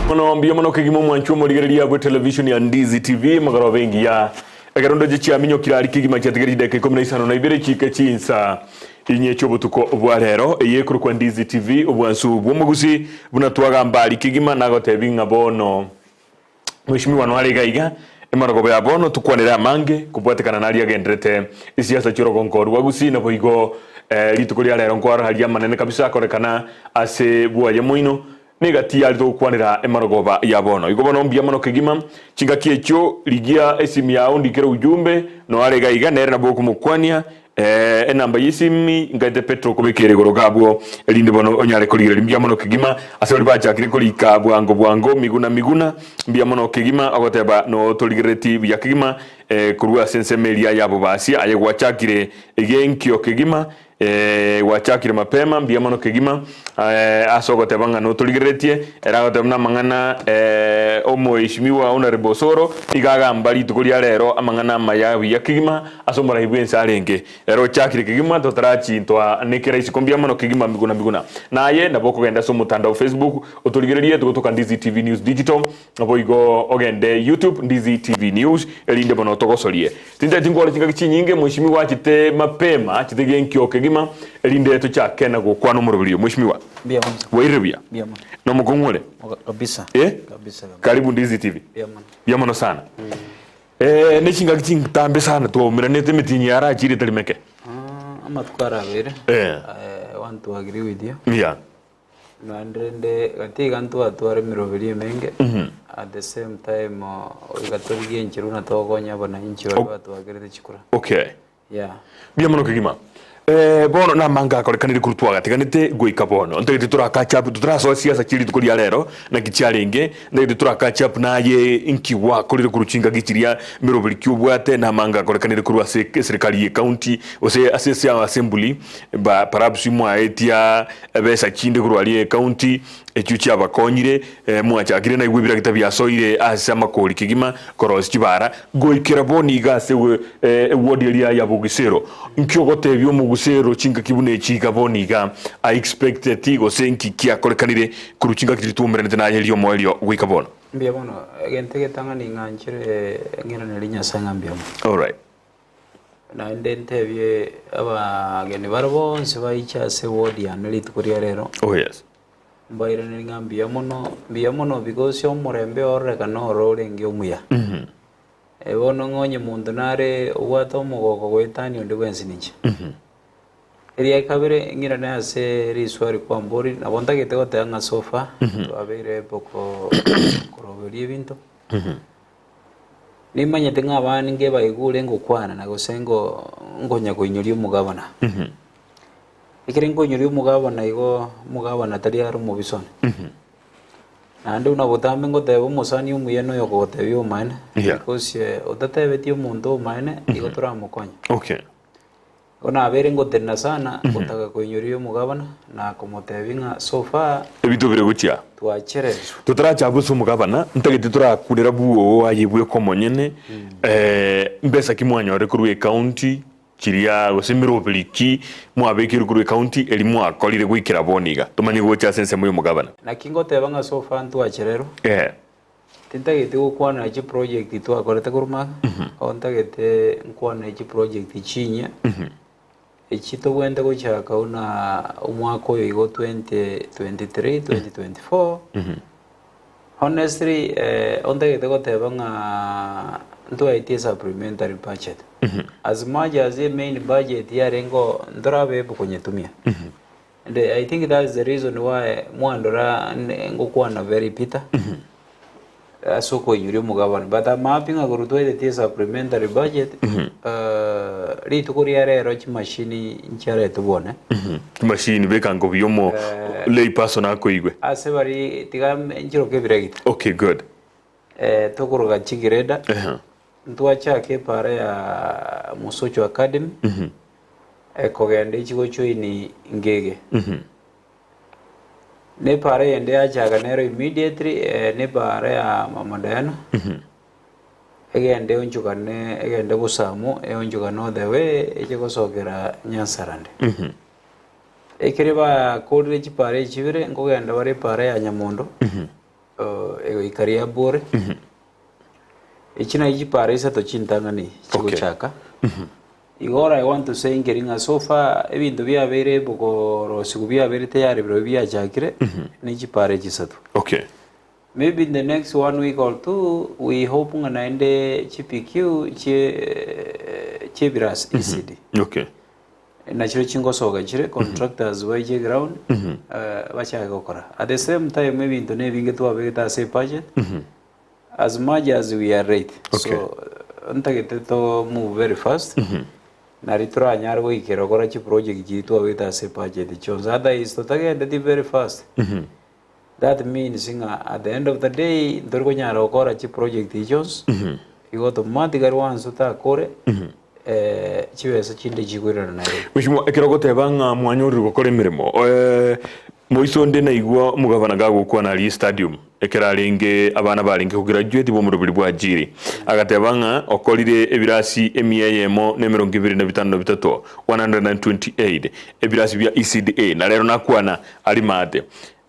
Mbia mono kigimo mwanchu murigereria bwe television ya Ndizi TV magaro bengi ya agarondo gichi aminyo kirari kigima cyategeri deke 15 na ibere chike chinsa inye chobutuko bwa rero eyekuru kwa Ndizi TV obwansu bwo Gusii bunatwaga mbali kigima nagotebinga bono mwishimiwa no aregaiga emarago ya bono tukwanira mange kubwatekana nari agendrete SIASA chirogo nkoru wa Gusii na boigo litukuria rero nkwara haria manene kabisa akorekana ase bwaye muino negati ali to kwanira emarogoba ya bono igobono mbia mono kigima chinga kiecho ligia esimu yao ndikira ujumbe no arega iga nere na boku mukwania enamba yisimi ngate Petra kubekere gorogabwo elinde bono onyare kolire mbia mono kigima asori bacha kire kolika bwango miguna mbia mono kigima agoteba no toligireti bya kigima kurua sensemelia yabo basi ayegwachakire egenkyo kigima wachakire mapema mbia mono kigima asogotebanga no tuligeretie eragotebna mangana omoishimiwa honorable Soro igaga mbali tukuria rero amangana mayawi ya kigima asombora ibwensa arenge rero chakire kigima totarachi ntwa nekera isikombia mono kigima miguna naye naboko genda so mutandao Facebook utuligererie tugotoka Ndizi TV News Digital aboigo ogende YouTube Ndizi TV News elinde bono togosorie tinda tingole tinga kichinyinge mwishimiwa chite mapema chitege nkyo kigima elinde to chake na gukwana murubiri mwishimiwa bia mwana wairebia bia mwana no mukongole kabisa kabisa karibu Ndizi TV bia mwana sana nechinga kichitambe sana to miranete mitinyara achire talimeke ama tukara vere want to agree with you Nandrende gatiga ntu atware mirobiri menge at the same time igatorigie nchiruna togonya bana inchi watu wagerete chikura bia mono kigima bono na manga korekanire kurutwa gatiganite goika bono ndagite turaka chap tuturaso SIASA chiri tukuria rero na gicharinge ndagite turaka chap naye inkiwa kurire kuruchinga gichiria mirobiri kyubwate na manga korekanire kurwa serikali ye county ose assembly ba perhaps mwa etia besa chinde kurwali county echuchi abakonyire mwachakire na igwibira gitabya soire asa makori kigima koros kibara goikera boni gase wodi area ya Bugisero nkyogote byo mu Gusero chinga kibune chiga boni ga I expected tigo senki kia korekanire kuruchinga kiritumere na helio moelio wika bono mbia bono gente getanga ni nganchire ngena nelinya sanga mbia all right na ndente bye aba gene barabonse baicha se wodi ya nelitukuria rero oh yes mbaira ningambia mono because yo murembe oreka no rorengi omuya bono ngonye mundu nare wato mugogo gwetani ndi gwensinije eria kabere ngira nase riswari kwa mbori nabonda getego tanga sofa abere poko koroberi bintu nimanye tenga abani nge bayigure ngokwana na gosengo ngonya kuinyuri umugabana ikirengo nyuri umugabana igo mugabana tari ari mu bisone nandi una botambe ngo tebo musani umuyeno yo gotebi umane because otatebeti umuntu umane igo turamukonya ona abere ngo tena sana gutaka kuinyuri umugabana na komotebinga sofa ebito bire gutia twachere tutaracha busu umugabana ntagiti turakurira buwo ayibwe komonyene mbesa kimwanyore kuruwe county chiria gosemiro biliki mwabekira kuruwe county elimu akolire gwikira boniga tumanye gocha sense mu mugabana na kingo tebanga sofa ntwacherero tintagete gukwana iki project twakorete kuruma ontagete nkwana iki project chinya ekito gwende gochaka una umwako yigo 2023 2024 honestly ontagete gotebanga ntwaite supplementary budget as much as the main budget yarengo ndorabe bukunyetumia and I think that is the reason why mwandora ngokwana very bitter asoko yuri mugabana but mapping agurutwe the supplementary budget litukuria rero chimashini nchare tubone machine bekango byomo lay person akoigwe ase bari tigam njiro kebiregit okay good tokuruga chigireda ntwachake pare ya Musocho Academy kogende ichigo choini ngege ne pare ende achaga nero immediately ne pare ya Mamadana egende onchukane egende busamu onchukano the way ichigo sogera Nyansarande ekireba kodre chipare chibire ngogenda bare pare ya Nyamondo ego ikaria bore ichina ijipare isa to chintangani chigo chaka igora I want to say ngeringa so far ebintu byabere boko rosigu byabere tayari bro byachakire n'ijipare chisatu. Okay. Maybe in the next 1 week or 2 we hope nganaende CPQ che biras ECD. Okay. Na chiro chingosoga chire contractors waje ground bacha gokora. At the same time maybe into nevi ngetu abeta say budget as much as we are ready. Okay. So ntagete to move very fast. Na ritura nyargo ikero gora chi project jitu abeta say budget chonza other is to tagende very fast. That means at the end of the day dorgo nyaro gora chi project jons igo automatically once uta kore chiwesa chinde chigwira na nayo mishimo ekero gotebanga mwanyuri gukora imirimo moiso ndi na igwa mugavana gago kwa na stadium ekera ringe abana baringe kugraduate bo murubiri bwa jiri agatebanga okolire ebirasi emiyemo ne 25 128 ebirasi bya ECDA na rero nakwana ali mate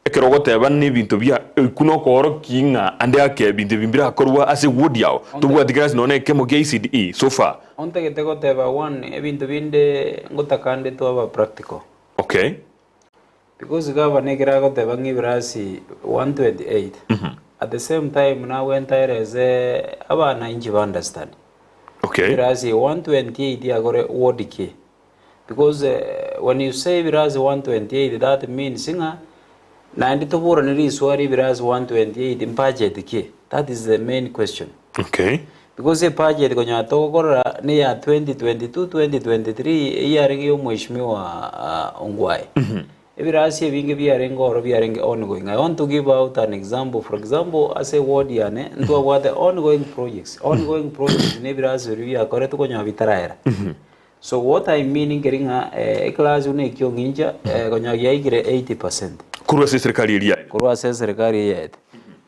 ekero goteba ni bintu bya kuno koro kinga ande ake bintu bimbira akorwa ase wodiao tubwa digrasi none kemo ke ECDE so far onte gete goteba one ebintu binde ngotakande to aba practical. Okay. Because governor kira goteba ngibirasi 128 at the same time now when tire as abana inji understand. Okay. Birasi 128 agore wodike because when you say birasi 128 that means singa 92 ni riswari birasi 128 in budget ke. That is the main question. Okay. Because the budget konya to gora ni ya 2022 2023 yaringi yo mheshimiwa Ongwae. Ebirasi bingi byarenga or byarenga ongoing. I want to give out an example. For example, as a word yane ntwa what the ongoing projects ne birasi bya kore to konya bitaraera. So what I mean ngeringa class une kyo nginja konya yaigire 80%. Kurwa serikali ilia. Kurwa serikali yet.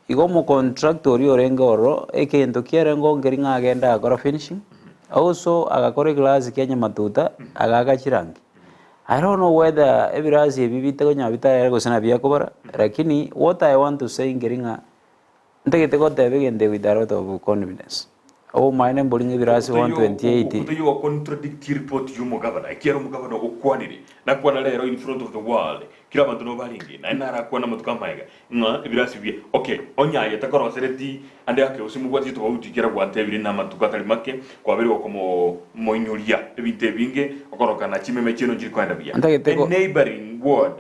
Igo mo contractor yorenga oro ekento kierengo ngeringa agenda akora finishing. Also agakore class Kenya matuta agaga chirangi. I don't know whether ebirasi bibite konya bitara ko sana bya kobara lakini what I want to say ngeringa ndegete ko tebegende with a lot of confidence. Oh my name bolinga birasi 128 uto yo contradict report yumo governor kiero mugavana okwaniri na kwana lero in front of the world kila bantu no balingi na nara kwana mutukamaiga nga birasi bye okay onya yetakoro sereti ande ake usimu bwati to utikira gwatebiri na matukatali make kwa beri komo moinyuria ebite binge okoroka na chimeme chino njiri kwanda bia neighboring ward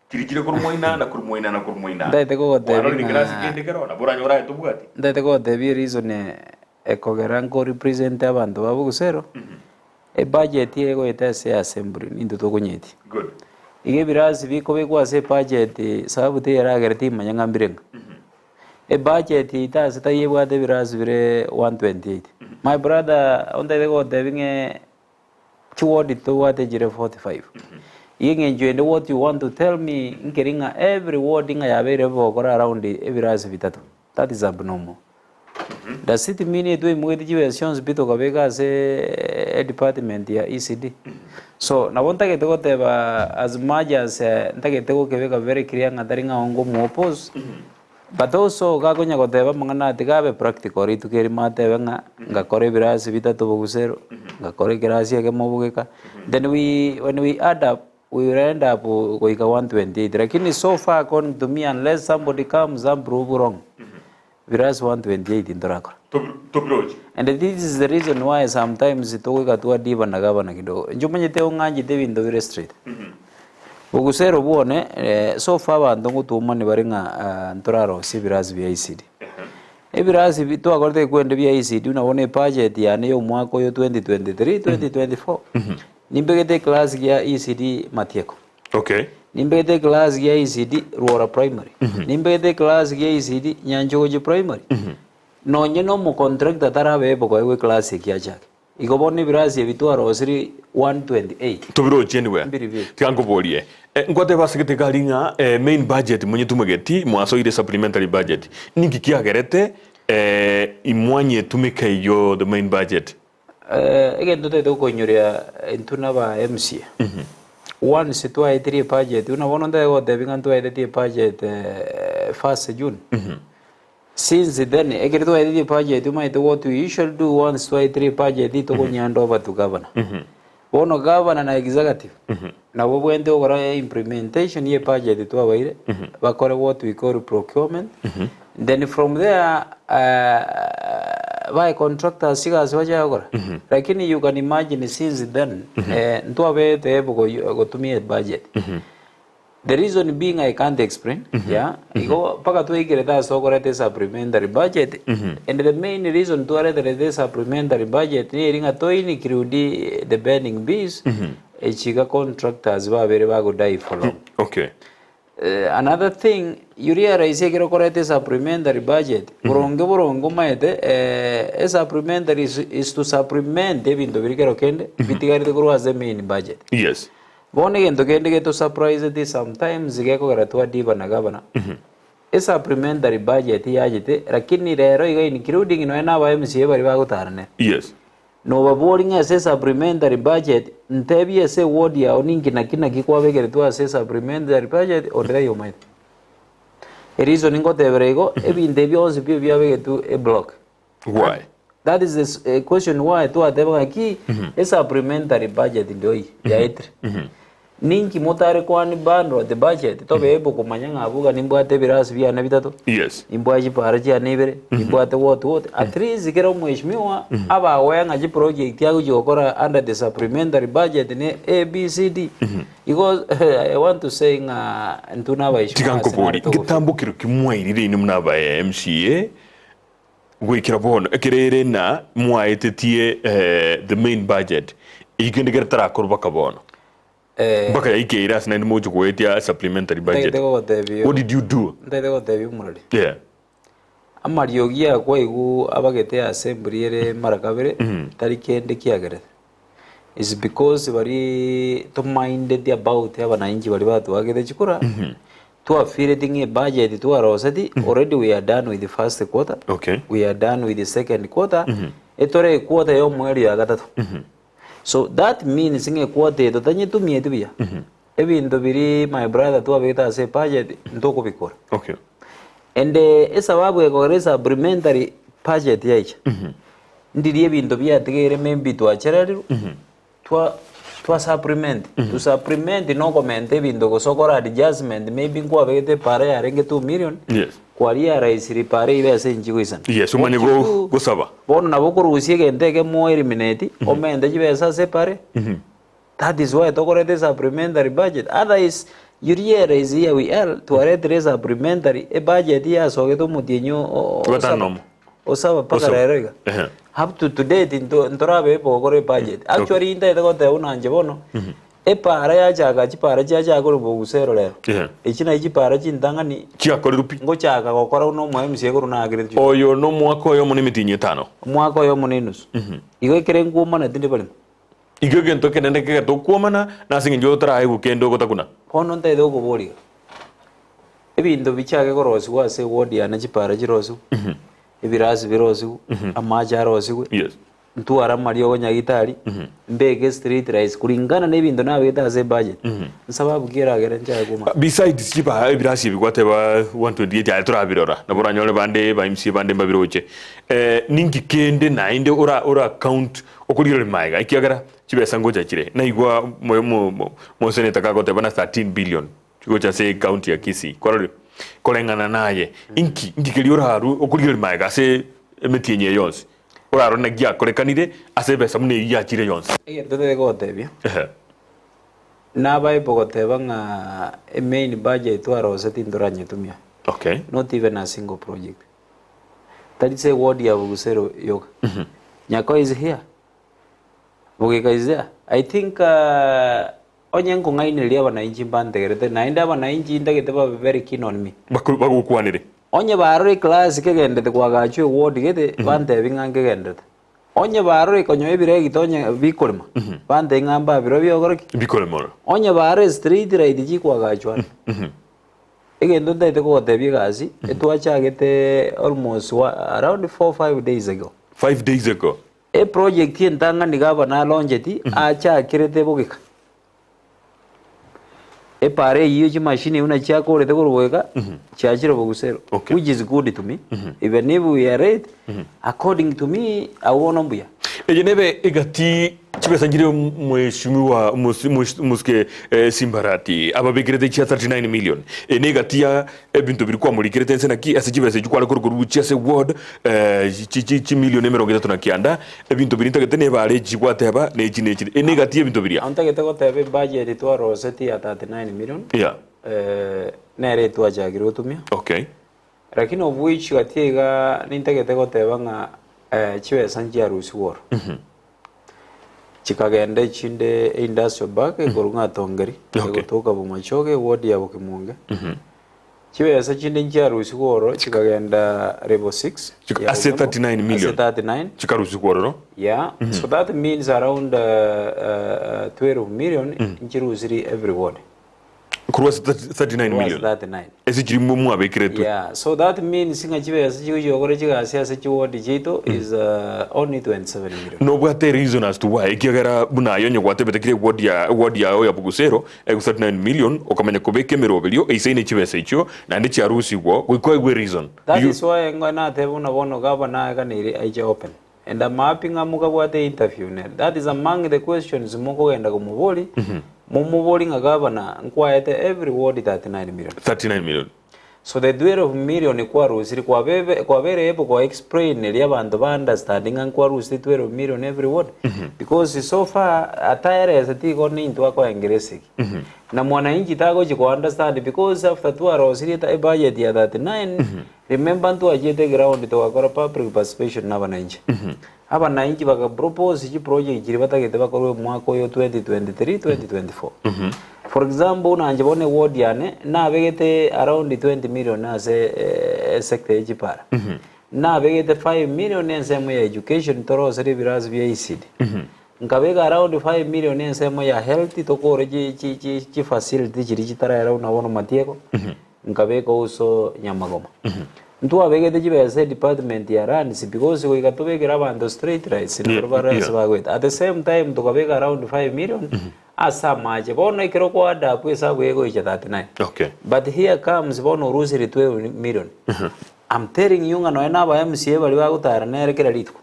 kirikire kurmoina na kurmoina na kurmoina ndete ko tebi ni grasi kende karona boranyora etubwati ndete ko tebi reason ekogerango represent abantu babugusero budget yego etase assembly nindu tokunyeti good ige birasi biko biko ase budget sababu te yaragerti manyangambirenga budget itase tayebwa de birasi bire 128 my brother onda dego devinge chuodi to wate jire 45 ige njende what you want to tell me ngeringa every word inga yabere bokora around ebirasi bitatu that is abnormal. The city mini do modifications bito kabega se department ya ECD. So na wonta ke to teba as much as ntake to kebega very clear ngadaringa ongo mo oppose. But also ga gonya ko teba mangana tigabe practical ritu keri mate benga ngakore birasi bitatu bugusero ngakore kirasi ke mobugeka. Then when we add up we will end up with 128. Lakini so far according to me unless somebody comes and prove wrong. Viras 128 in Torakor. And this is the reason why sometimes it toka to diva na gavana kidogo. Njumanye te unganji devi in the very street. Bugusero buone so far bandongo tumani baringa Ntoraro si viras vya ECD. Viras vitu akorte kwende vya ECD unaone budget ya yo mwaka yo 2023 2024. Nimbegete class ya ECD Matieko. Okay. Nimbegete class ya ECD Ruora Primary. Nimbegete class ya ECD Nyanjogoji Primary. No nyeno mo contract tarabe boko ewe class ya chake. Igoboni birasi vitu arosiri 128. Tubiro chenwe. Tiango bolie. Ngote basikete galinga main budget munye tumegeti mwaso ile supplementary budget. Niki kiagerete imwanye tumeke yo the main budget. Again tote to nyoria intuna ba MCA. One situa itiri budget una bononda go devinga to itiri budget 1st June. Since then, ekirito edit budget, you might what we usually do once, twice, three budget, it will hand over to governor. Bono governor and executive. Now we went over implementation ye budget to our what we call procurement. Then from there, by contractors, like you can imagine since then, to go to me a budget. The reason being I can't explain, go paka to get so correct supplementary budget, and the main reason to get the supplementary budget, nearing a toy the burning bees, a chica contractors were very good die for long. Okay. Another thing, you realize you correct supplementary budget. A supplementary is to supplement David the Virgil Kende, Vitigar as the main budget. Yes. One again to surprise it sometimes Geko to a diva na governor. A supplementary budget, Yajite, Rakini Rero, including in an hour MCA. Yes. No boarding as a supplementary budget, Ntebi as a word ya Oninkinakina Kikwa to assess supplementary budget or you might. A reason in got everego, even the Bios to a block. Why? That is the question why to a devaki a supplementary budget in the Yait. Ninki motare kwani bando the budget to be able to manyanga abuga nimbo atebiras via navitato. Yes. Imboaji paraji anevere, imbo ate what at least zikero mweshmiwa aba wenga ji project yagu jokora under the supplementary budget in ABCD. Because I want to say ntuna ba ishma. Tikanko pori kitambukiro kimwairire ni mnaba MCA gwikira bono ekirere na mwaitetie the main budget igendegera tarakorba kabono. Baka Keira na mojo kuetia supplementary budget. What did you do? Yeah. Amariogia kwa igu abagete assembly ere marakabere tarikende kiagere. Is because very to minded about abananchi bari batu agete chikura. To affiliating a budget to Rosati, already we are done with the first quarter. Okay. We are done with the second quarter. Etore quarter yo mweri agata. So that means in a quarter to tanya to me to be. Even to be my brother to have say budget ntoko bikora. Okay. And esa wabu eko supplementary budget yaich. Ndiri even to be at the maybe to a charity to supplement. To supplement no comment even to go so adjustment maybe go avete pare arenge 2 million. Yes. Kwaria raise repare ibe se nchikuisan. Yes, umani go saba. Bono na boko rusiege ndege mo eliminate omende jibe sa separe. That is why to correct the supplementary budget. Otherwise you realize here we are to arrest supplementary a budget here so geto mutinyo o saba paka rega. Up to today ntorabe po kore budget. Actually inta ito kote unanje bono. E para ya jaga chi para ja jaga ro bogusero le. E china chi para chi ndangani chi akore rupi. Ngo chaka gokora uno mo MCA ko na agre. Oyo no mwako yo moni mitinye tano. Mwako yo moninus. Igo keren kuma na tinde bale. Igo gento kenende ke to kuma na singi jo tra ai kendo ko takuna. Hono nta edo ko bori. Ebindo bichage ko rosu wa se wodi ana chi para chi rosu. Ebirasi birosu amaja rosu. Yes. Ntu ara mario ko nyagitari. Mbege street rice kulingana n'ebindo nawe taze budget. Sababu kira gere ncha kuma. Besides chipa ebirasi bikwate ba 128 ya tura birora. Na bora nyole bande ba MC bande mbabiroche. Ningi kende na inde ora account okulire maiga ikiagara chibesa ngoja chire. Na igwa mo seneta kagote bana 13 billion. Chigocha se county ya Kisii. Kolengana naye. Inki kiliora haru okulire maiga se emetienye yonse. Ora na gia korekanire asebe samune ya chire yonse. Tete ko tebia. Na bai pogo tebanga a main budget to aroseti ndoranye tumia. Okay. Not even a single project. That is a word ya bugusero yoga. Nyako is here. Bugika is there. I think onyango ngai nilia wananchi bandegerete na inda wananchi ndagete ba very keen on me. Bakukwanire. Onye baro class kegendete kwa gacho word gete bande bingange gendete. Onye baro konyo ebire gitonye bikolma. Bande ngamba biro byogoroki. Bikolma. Onye baro street ride ji kwa gacho. Egendo ndete ko tebi gazi etwacha gete almost around 4-5 days ago. 5 days ago. A project ntanga ndigaba na launcheti acha kirete bogika. epare iyo chi machine una chako rete kurweka chachiro bogusero, which is good to me. Even if we are right, according to me awona mbuya ejenebe egati chibesa ngire mheshimiwa muske Simbarati ababigirete cha 39 million enegatia ebintu birikwa muri kirete naki ase chibesa chukwala kuruguru chase ward chi million emerongeza na kianda ebintu birinta getene bare chikwateba nechi enegatia ebintu biria antagete gotebe budget to roseti ya 39 million nere to ajagiro gutumia lakini of which gatiga nintagete goteba nga chibesa njia rusi ward chikagende chinde industrial park gorunga tongeri gotoka bumachoge ward ya bukimunge chibesa chinde ncharusi goro chikagenda level 6 ase 39 million 39 chikarusi goro no so that means around 12 million nchirusi every ward Cross 39 million. 39. Ese chirimu mu abekire tu. So that means singa chibesa chigogore chigasi ase chiwodi chito is only 27 million. No bwate reason as to why ikigara buna yonye gwate betekire ward ya oya bugusero 39 million okamenya kobeke merobelio eiseine chibesa icho na ndi charusi gwo gwe reason. That is why ngana tebuna bono gaba na kaniri aiche open. And the mapping amuka gwate interview ne. That is among the questions moko genda kumuboli. Mumuboli nga governor nkwayete every ward 39 million. 39 million. So the 12 million kwa rusiri kwa bere ebo kwa explain ili abantu ba understanding kwa rusiri 12 million every ward because so far atayare asati ko ni ntwa kwa ingeresi na mwananchi tago jiko understand because after 2 hours ili ta budget ya 39 remember ntwa ajete ground to akora public participation na bananchi abananchi baka propose ji project jiri batagete bakorwe mwaka yo 2023 2024 for example unanje bone ward yane na begete around 20 million as a sector ejipara na begete 5 million ensemo ya education toro seri biras via ECD nkabega around 5 million ensemo ya health tokore ji facility jiri jitara around abono matieko nkabega uso Nyamagoma ntu abegete jibese department ya runs because we gatobegera abantu straight rights in barabara bagweta at the same time tukabega around 5 million asa maje bono ikero kwa da pesa bwego icha 39 but here comes bono rusiri 12 million I'm telling you ngano ena ba MCA bali bagutara nerekera litko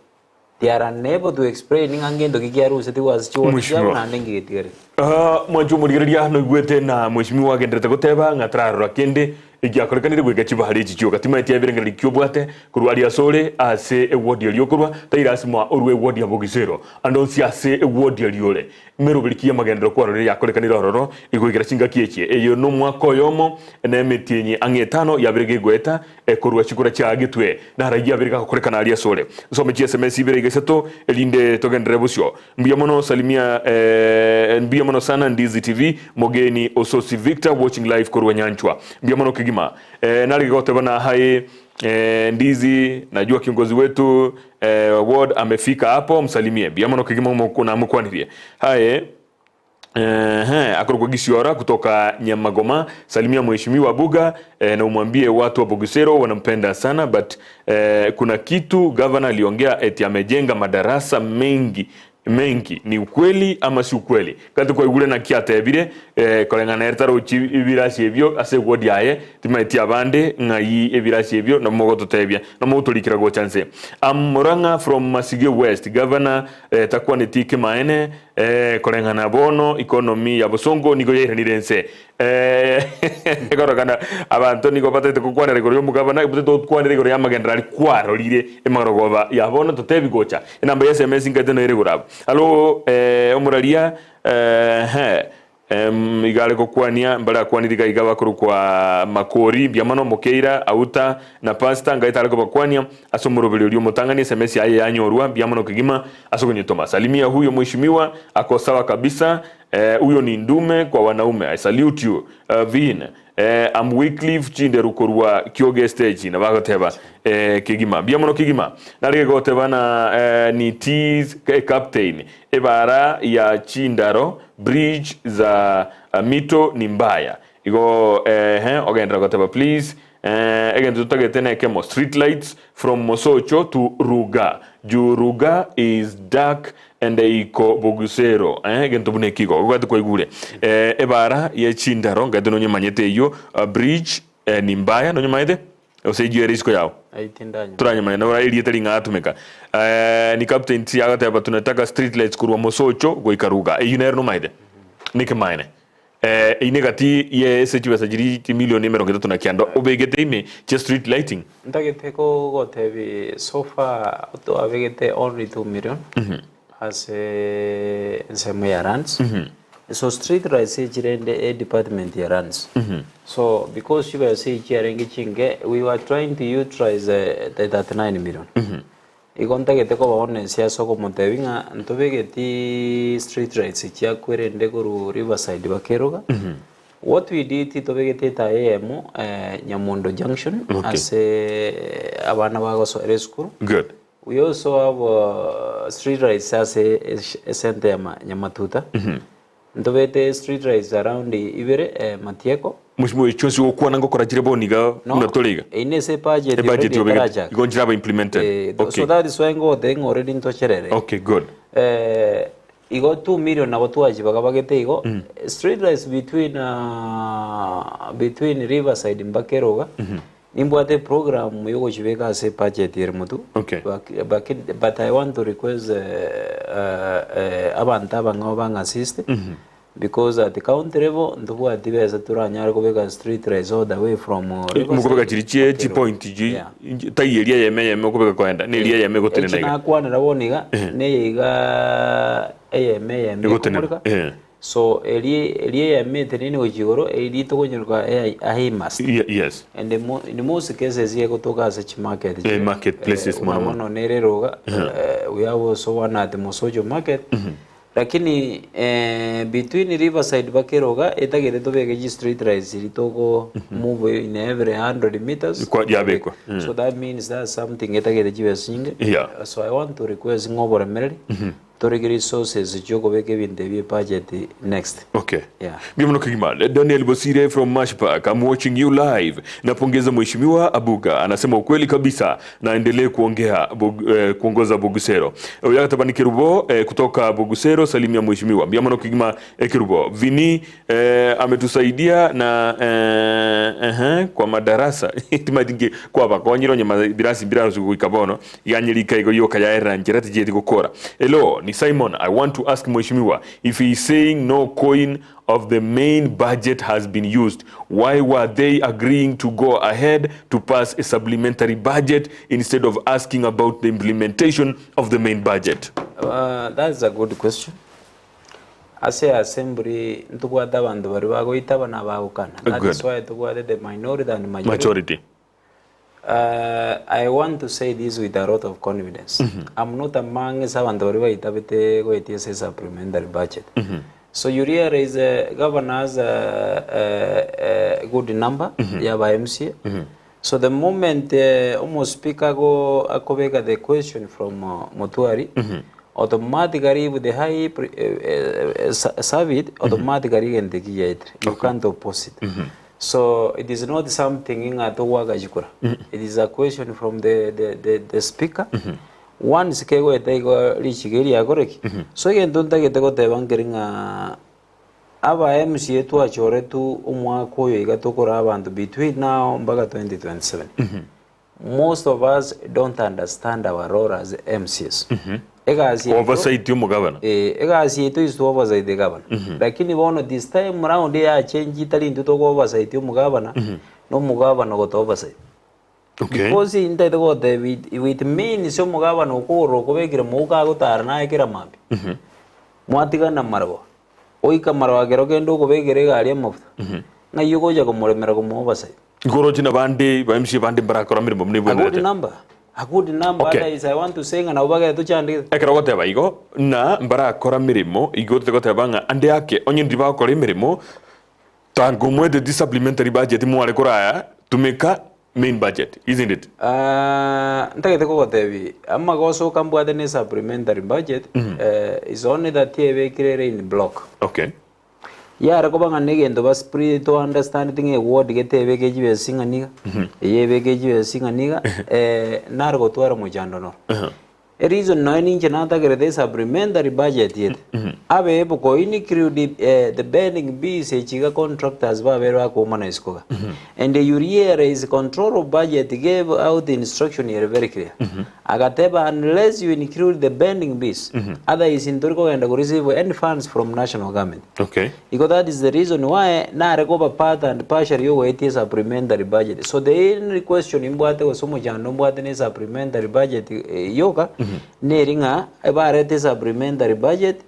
they are unable to explain ngangendo kikiaru seti was chiwo chabo na ndengigetigere mwanju murigeria no gwete na mweshimiwa wagendete guteba ngatrarura kende igiakorekanire gwega chibahari chicho katima tia birengera likyobwate kurwari asole ase ewodi eliokorwa tairasima orwe ewodi ya bogisero andonsi ase ewodi eliole merobirikia magendero kwarore yakorekanire ororo igwegera chinga kiechie eyo no mwako yomo na metienye angetano ya birege gweta ekorwa chikura cha gitwe na rajia birega korekana ali asole so mechi SMS birege seto elinde togendere busyo mbiyamono salimia mbiyamono sana Ndizi TV mogeni ososi Victor watching live korwa nyanchwa mbiyamono nari gote bana hai Ndizi najua kiongozi wetu ward amefika hapo msalimie biamono kigima mkuna mkwanirie hai akoro Gisiora kutoka Nyamagoma salimia mheshimiwa ABUGA na umwambie watu wa Bogusero wanampenda sana but kuna kitu governor aliongea eti amejenga madarasa mengi ni ukweli ama si ukweli kati kwa igule na kiate bire kolengana ertaro ibirasi ebyo ase wodi yae timaiti abande ngai ibirasi ebyo na mogoto tebya na mogoto likira go chance Muranga from Masige West governor takwa netike maene kolengana bono economy ya bosongo nigo yere nirense korogana abantu niko patete kukwanere goryo mugabana ibuteto kwanere goryo amagendera kwaro lire emarogoba ya bono totebi gocha namba ya SMS ngate no ire gorabo alo omuralia igale kokwania mbala kwanirika igaba kuru kwa makori byamano Mokeira auta na pasta ngaita alako bakwania asomurobelio lyo mutangani SMS yaye yanyorwa byamano kigima asogonye Thomas alimia huyo mheshimiwa ako sawa kabisa huyo ni ndume kwa wanaume I salute you Vin am Wycliffe chinde rukorwa kyoge stage na bagoteba kigima byamano kigima narige goteba na ni tease captain ebara ya Chindaro bridge za mito ni mbaya igo ogendra goteba please again tutagete nekemo street lights from Mosocho to Ruga. Ruga is dark and iko Bugusero again tubune kiko ugati kwa igure ebara ye chindaro ngade no nyamanyete iyo bridge ni mbaya no nyamayete osejiye risko yao turanyamanya na iri yeteringa atumeka ni captain tiaga taba tunataka street lights kurwa Mosocho goika Ruga eyunero no maide nike mine inegati ye sechiwe sajiri milioni 30 na kiando obegete ime che street lighting ndagete ko gotebi so far to abegete only 2 million as nsemo ya runs so street lights jirende a department ya runs so because you were saying chiarenge chinge we were trying to utilize the 39 million igontagete ko baone SIASA ko mutebinga ntobegeti street lights chia kwerende ko Riverside bakeroga what we did tobegete ta Nyamondo junction as abana bago so school good we also have street lights as a center ya Nyamatuta ntobete street lights around ibere Matieko mushimo ichosi okwana ngokora jireboniga unatoliga inese budget igonjira ba implemented okay so that is why ngo they already ntocherere okay good igo 2 million na botwaji bagabagete igo street lights between Riverside Mbakeroga nimbwate program yogo chibeka ase budget yer mutu okay but I want to request abantu abango bang assist because at the county level ndugu atibeza turanyara kubeka street lights all the way from mukubeka chirichie chi point ji tai area yeme kubeka kwenda ni area yeme gotenena na kwana raboniga ne yiga yeme gotenena so area yeme tenene ojigoro eri to gonyurwa ahimas yes and in most cases ye gotoka as a market marketplaces mama no nereroga we have also one at the Mosojo market lakini between Riverside bakeroga etagete tobege street lights litoko move in every 100 meters kwa yabekwa so that means that something etagete jibesinge so I want to request ngobora mereri to resources jogo beke binde bi budget next okay bimuno kigima Daniel Bosire from Mashpark I'm watching you live napongeza mheshimiwa Abuga anasema ukweli kabisa naendelee kuongoza Bugusero yakataba Kirubo kutoka Bugusero salimia mheshimiwa bimuno kigima Kirubo Vini ametusaidia na kwa madarasa timadinge kwa bakonyiro nyama birasi birazo ikabono yanyirika igo yoka ya eranjirati jeti gukora hello ni Simon, I want to ask Mheshimiwa if he is saying no coin of the main budget has been used, why were they agreeing to go ahead to pass a supplementary budget instead of asking about the implementation of the main budget? That's a good question. As a assembly, that is why the minority and majority. I want to say this with a lot of confidence. I'm not among a supplementary budget. So you realize governor has a good number by MCA. So the moment almost speaker go akobeka the question from Motuari, automatically with the high service, automatically and the GIA. You can't oppose it. So it is not something in Atowaga Jikura. It is a question from the speaker. Once Kego Tego Richigeri Agorek. So again, don't take it to the bankering Ava MCA to a Choretu Umwa Koyo Gatokora and between now and Baga 2027. Most of us don't understand our role as MCS. Oversight you governor. Egasi is to oversight the governor. Lakini bono this time around they are changing it into oversight you governor. No mugavana got oversight. Okay. Because in that go with mean so mugavana ko kobekira muka go tarna ekira mapi. Mwatiga na marabo. Oika marwa gero kendo kobekire gari mafuta. Na yugo jago moremera ko oversight. Goro jina bande ba MC bande barakora mirimo mne bwende. A good number okay. Is I want to say na ubaga to chandi. Ekara gote ba igo na barakora mirimo igo te gote banga ande yake onye ndiba kora mirimo tangu mwede the supplementary budget mwale koraya to make a main budget, isn't it? Ntakete ko gote bi amma go so kambwa the supplementary budget is only that TV create in block. Okay. yara ko banga negendo bas pre to understand thing e word getebe ke jibe singa niga yebe ke jibe singa niga nar go twara mo jando no a reason no ni chana ta gere supplementary budget yet abe po ko ini crew the bending b se chiga contractors ba berwa ko mana iskoga and the uriere is control of budget gave out the instruction here very clear agateba unless you include the bending bees other is in turko and go receive any funds from national government okay because that is the reason why na recover part and partial you wait is supplementary budget so the only question imbwate osomo jando mbwate ne supplementary budget yoka neringa ebarete supplementary budget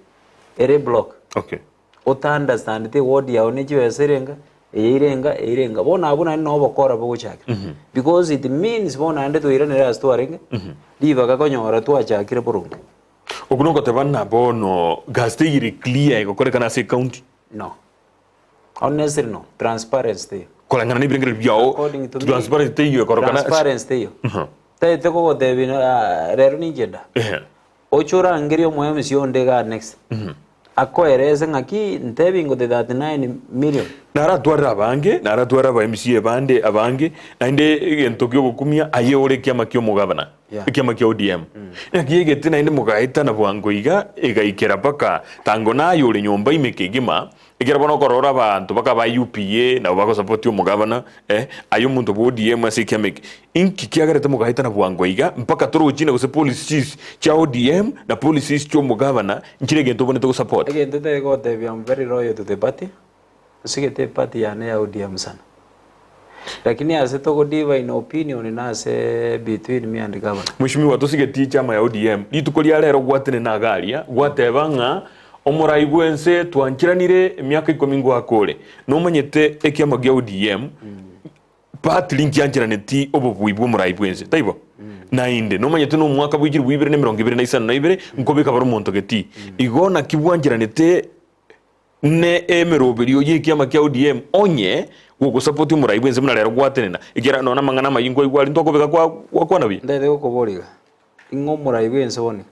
ere block okay ota understand te word ya one jiwe serenga eirenga bona abuna no bokora boguchaka because it means bona ande to irane ra storing diva ka konyora to achakire burungu okuno te bana bono gaste iri clear go kore kana se county no honestly no transparency kolangana ni bringere biao transparency yo korokana transparency yo te ko debina rero ni jenda ochora ngerio moyo misionde ga next akoereze ngaki ntebingo de 39 million nara twara ba MCA bande abange nainde entokyo gukumia aye ore kiama kyo mugabana kiama kyo ODM nakiye tina inde mugaita na bwango iga igaikera paka tango nayo ore nyomba imekegima igera bono korora abantu baka ba UPA na bako support yo mugabana ayo muntu bo ODM asikiameke inki kiagarete mugaita na bwango iga mpaka toro chine go policies cha ODM na policies cho mugabana nchire gento bone to support agento te go te I'm very loyal to the party usigete party ya ne ODM sana lakini ase to go diva in opinion na ase between me and governor mheshimiwa to sigeti chama ya ODM litukolia lero gwatene na garia gwatebanga omuraibwense twankiranire emyaka 10 ngwakore no manyete ekiama gya ODM part link yankiraneti obubuibwo muraibwense taibo na inde no manyete no mwaka bwigiri bwibere ne 2022 nkobeka baro monto geti igona kibwankiranete ne emerobelio yekiama kya ODM onye go support muraibwense muna lero gwatenena igera no namangana mayingo igwali ntokobeka kwa nabi ndede ko kuboriga ingo muraibwense woni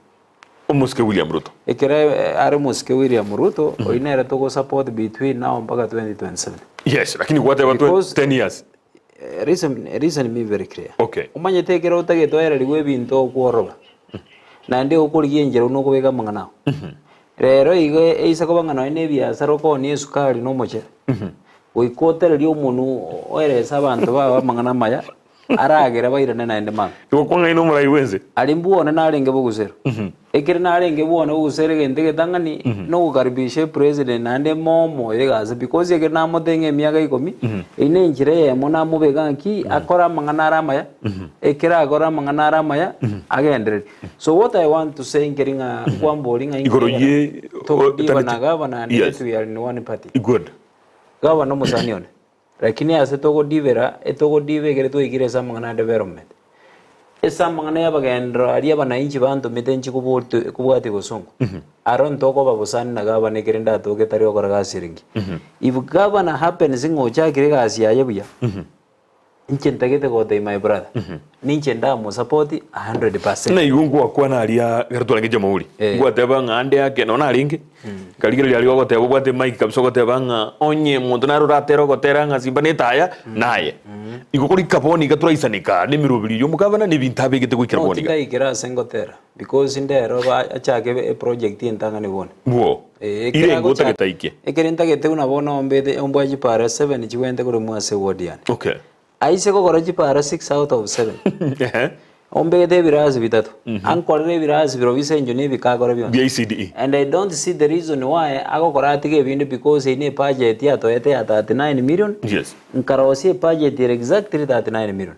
Muske William Ruto. Ekere are Muske William Ruto oinera to go support between now mpaka 2027. Yes, lakini whatever 10 years. Reason me very clear. Okay. Umanye tekera utagetwera liwe binto kworoba. Na ndi okuriye njero no kubeka mangana. Rero ige isa kobangana ne biasaro ko ni sukari no moche. Oikotera lyo munu oeresa abantu baba mangana maya. Aragera bairane na ende manga. Iko kwanga ino muraiwenze. Alimbuona na alenge bogusero. Ekere na alenge buona ugusere gente getangani no gukaribishe president na ande momo yegaze because ekere na motenge miaga 10 ine njire yemo na mubega ki akora mangana ramaya ekere akora mangana ramaya agendere. So what I want to say ngeringa kwambolinga ingoroye to bana gavana and we are in one party. Good. Gavana musanione. Lakini ase togo divera etogo dive gere to igire samangana development esa mangana yabagendro ari abananchi bantu mitenchi kubwati gosongo aron toko babusani na gavana kirenda to getari okora gasiringi if governor happens ngocha kire gasi yabuya inchentegete gote my brother ninchenda mo support 100% na igungu akwana aria garutwange jamhuri gwateba ngande yake nona aringe kaligire yali goteba gwate mike kabso goteba nga onye muntu na ruratero gotera nga simba netaya naye igukuri kaponi gaturaisanika ni mirubiri yo mugabana ni bintabe gete gwikira boni ga ikira sengotera because ndero ba achake project intanga ni bone wo ire ngota getaike ekerenta gete una bona ombede ombwaji para 7 chiwende kuri mwase wodian okay aise ko goroji para 6 out of 7 ombe de birazi bitatu ankorre birazi birovise engineer bikagora byo BCDE and I don't see the reason why agokora tige bindu because ine budget ya to ete ya 39 million yes nkarosi budget exactly 39 million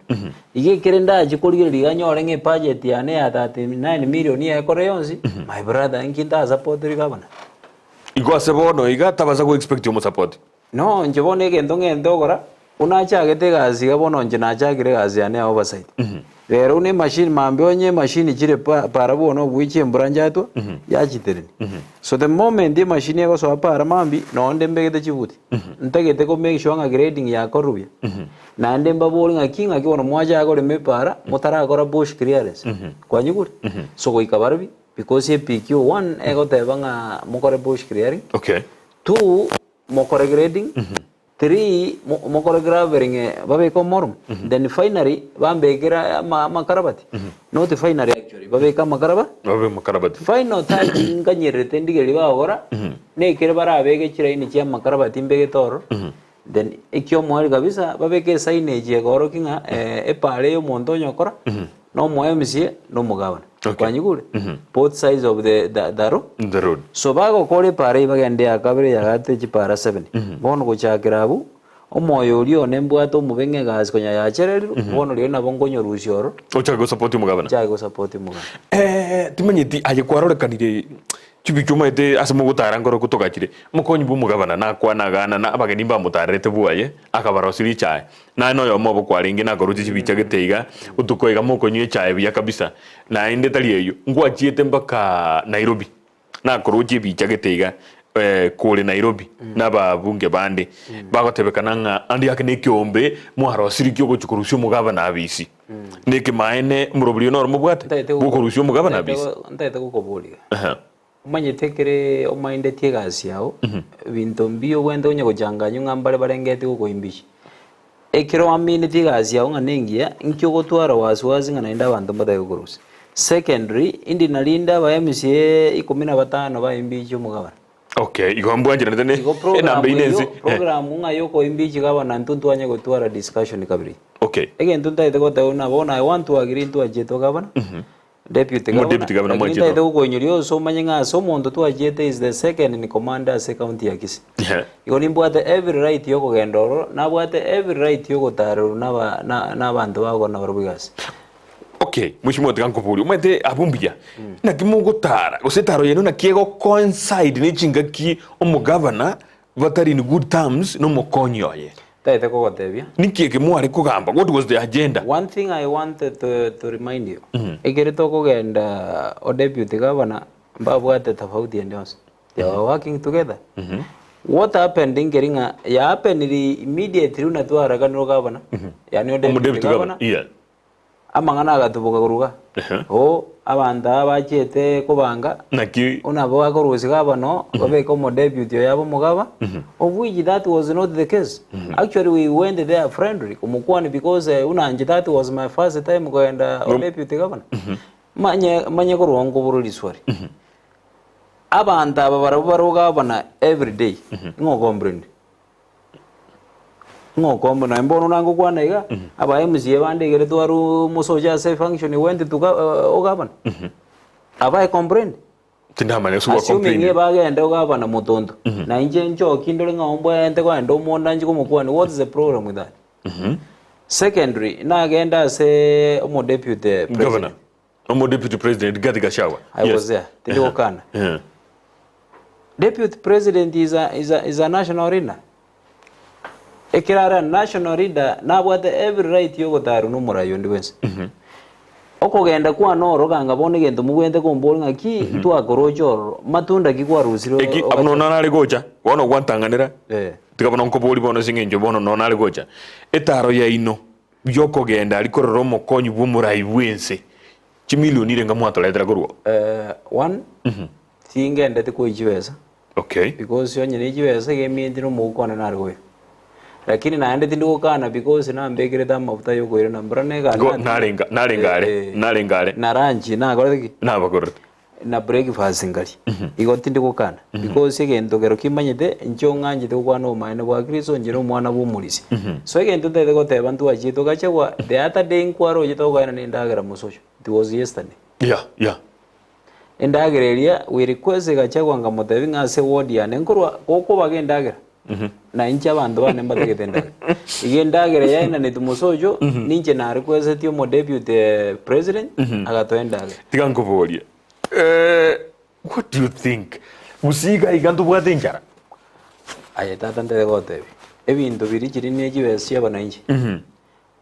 ige kirenda ajikurire liganyore nge budget ya ne ya 39 million ya ekore yonzi my brother nkinda support rigabana igo sebono iga tabaza go expect yo support no njebone ngendo gora unachagete gazi gabono nje nachagire gazi ane oversight rero ne machine mambionye machine chire para bono bwiche mbranjato yachitereni so the moment the machine yako so para mambi no ndembegete chibuti ntagete ko make sure nga grading ya korubya na ndemba boli nga kinga kibono mwaja yako le para mutara akora bush clearance kwa nyuguri so ko ikabarbi because ye PQ1 ego tebanga mukore bush clearing okay 2 mokore grading 3 mokore gravering babeko morum then finally bambekera makarabati not finally actually babeka makarabati final time nganyerete ndigeli bagora nekere barabege kiraini kya makarabati mbege toro then EKEUMBU kabisa babeke signage yegoro kinga epale yo monto nyokora no mo MC no mugabana kwanyigure both sides of the road so bago kore pare bagende akabire yagate chipara 7 bono gochakirabu omoyo uri onembwato mubenge gas konya yacherero bono ri na bongonyo rusioro ochago support mugabana timanyiti aje kwarorekanire chibichuma ite asimo gutara ngoro kutogakire mukonyi bu mugabana na kwanagana na abageni ba mutarete buaye akabarosiri chae na no yo mobo kwaringi na goruti chibicha geteiga utukoiga mukonyi chae biya kabisa na inde tali eyo ngwachiete mbaka Nairobi na goruti bicha geteiga kule Nairobi na babunge bande bagotebekana nga andi yake n'EKEUMBU muharosiri kyo gochukurusyo mugabana abisi neke maene murobrio no mubwate gokurusyo mugabana abisi ndaite gukoburiga umanyitekere omainde tiegasi yao bintu mbio wende onye gojanganya ngambare barengete gukoimbishi ekero amine tiegasi yao nganengia nkyo gotwara wasiwasi nganainda abantu mbadaye gukurusi secondary indi nalinda ba MCA 15 ba imbishi mugabana okay igombo anje ndene enambe inenzi program ngayo ko imbishi gabana ntuntu anye gotwara discussion kabiri okay again tuntaite gotawona bona I want to agree to ajeto gabana Deputy Governor Mokeira ite ukonyorio so manyenga so mondo tu ajete is the second in commander se county ya Kisii igoni mbwate every right yoko gendoro na bwate every right yoko taru na bantu bago na barubigasi okay mushimo tikankopuri umete abumbia na kimugutara usetaro yenu na kiego coincide ni chingaki omugavana vatari in good terms no mokonyoye taite ko gotebia nikieke mwari kugamba what was the agenda one thing I wanted to remind you egere to kugenda o deputy governor mbabwate tofauti endos they were working together what happened in Keringa ya happened immediately una twara kanro governor yani o deputy governor amangana agatubuka kuruga abanda bachete kubanga naki unabo akorusi gabano babeka mo deputy yabo mugaba of which that was not the case actually we went there friendly kumukwani because unanje that was my first time going deputy governor manye korongo bururi swari abanda ababaro gabana every day ngokombrend ngoko mbona mbono nango kwana iga aba MCA bande gere twaru musoja say function went to ogabana aba comprehend tindama ne suwa comprehend assuming bagenda ogabana mutondo na inje njo kindole ngombo ente kwa ndo monda nje kumukwani what is the problem with that secondary na agenda say omo deputy president omo deputy president Gati Gashawa I was there tindokana deputy president is a national leader ekirara national leader na bwate every right yogo taru no murayo ndiwense okogenda kwa noro kanga bone gendo mugwende kombol ngaki twakorojo matunda kikwa rusiro eki abno nonale gocha wono gwantanganira tikabona nkoboli bono singenjo bono nonale gocha etaro ya ino byokogenda alikororo mokonyi bumurayi bwense chimilioni renga mwato letera gorwo one singende tikoijibesa okay because yonyene ijibesa gemindi no mukona narwe lakini naende tindukana because na mbegere da mafuta yo goire na brane ga nalengale na ranchi na goreki na bagorot na breakfast ngali igo tindukana because egento gero kimanyete nchonganje tukwa no maine bwa Kristo njero mwana bumulisi so egento tete gote bantu ajito gachagwa the other day nkwaro jito gana ndagera musosho it was yesterday endagereria we request gachagwa ngamotebi ngase ward ya nenkorwa koko bagenda na incha bantu bane mbategenda igendagere yaina netumusojo ninche na request yo mo deputy president agatoenda tigankoboria what do you think usiga igantu bwatenjara ayetata ndede gotebi ebintu biri kiri neji besi abana inchi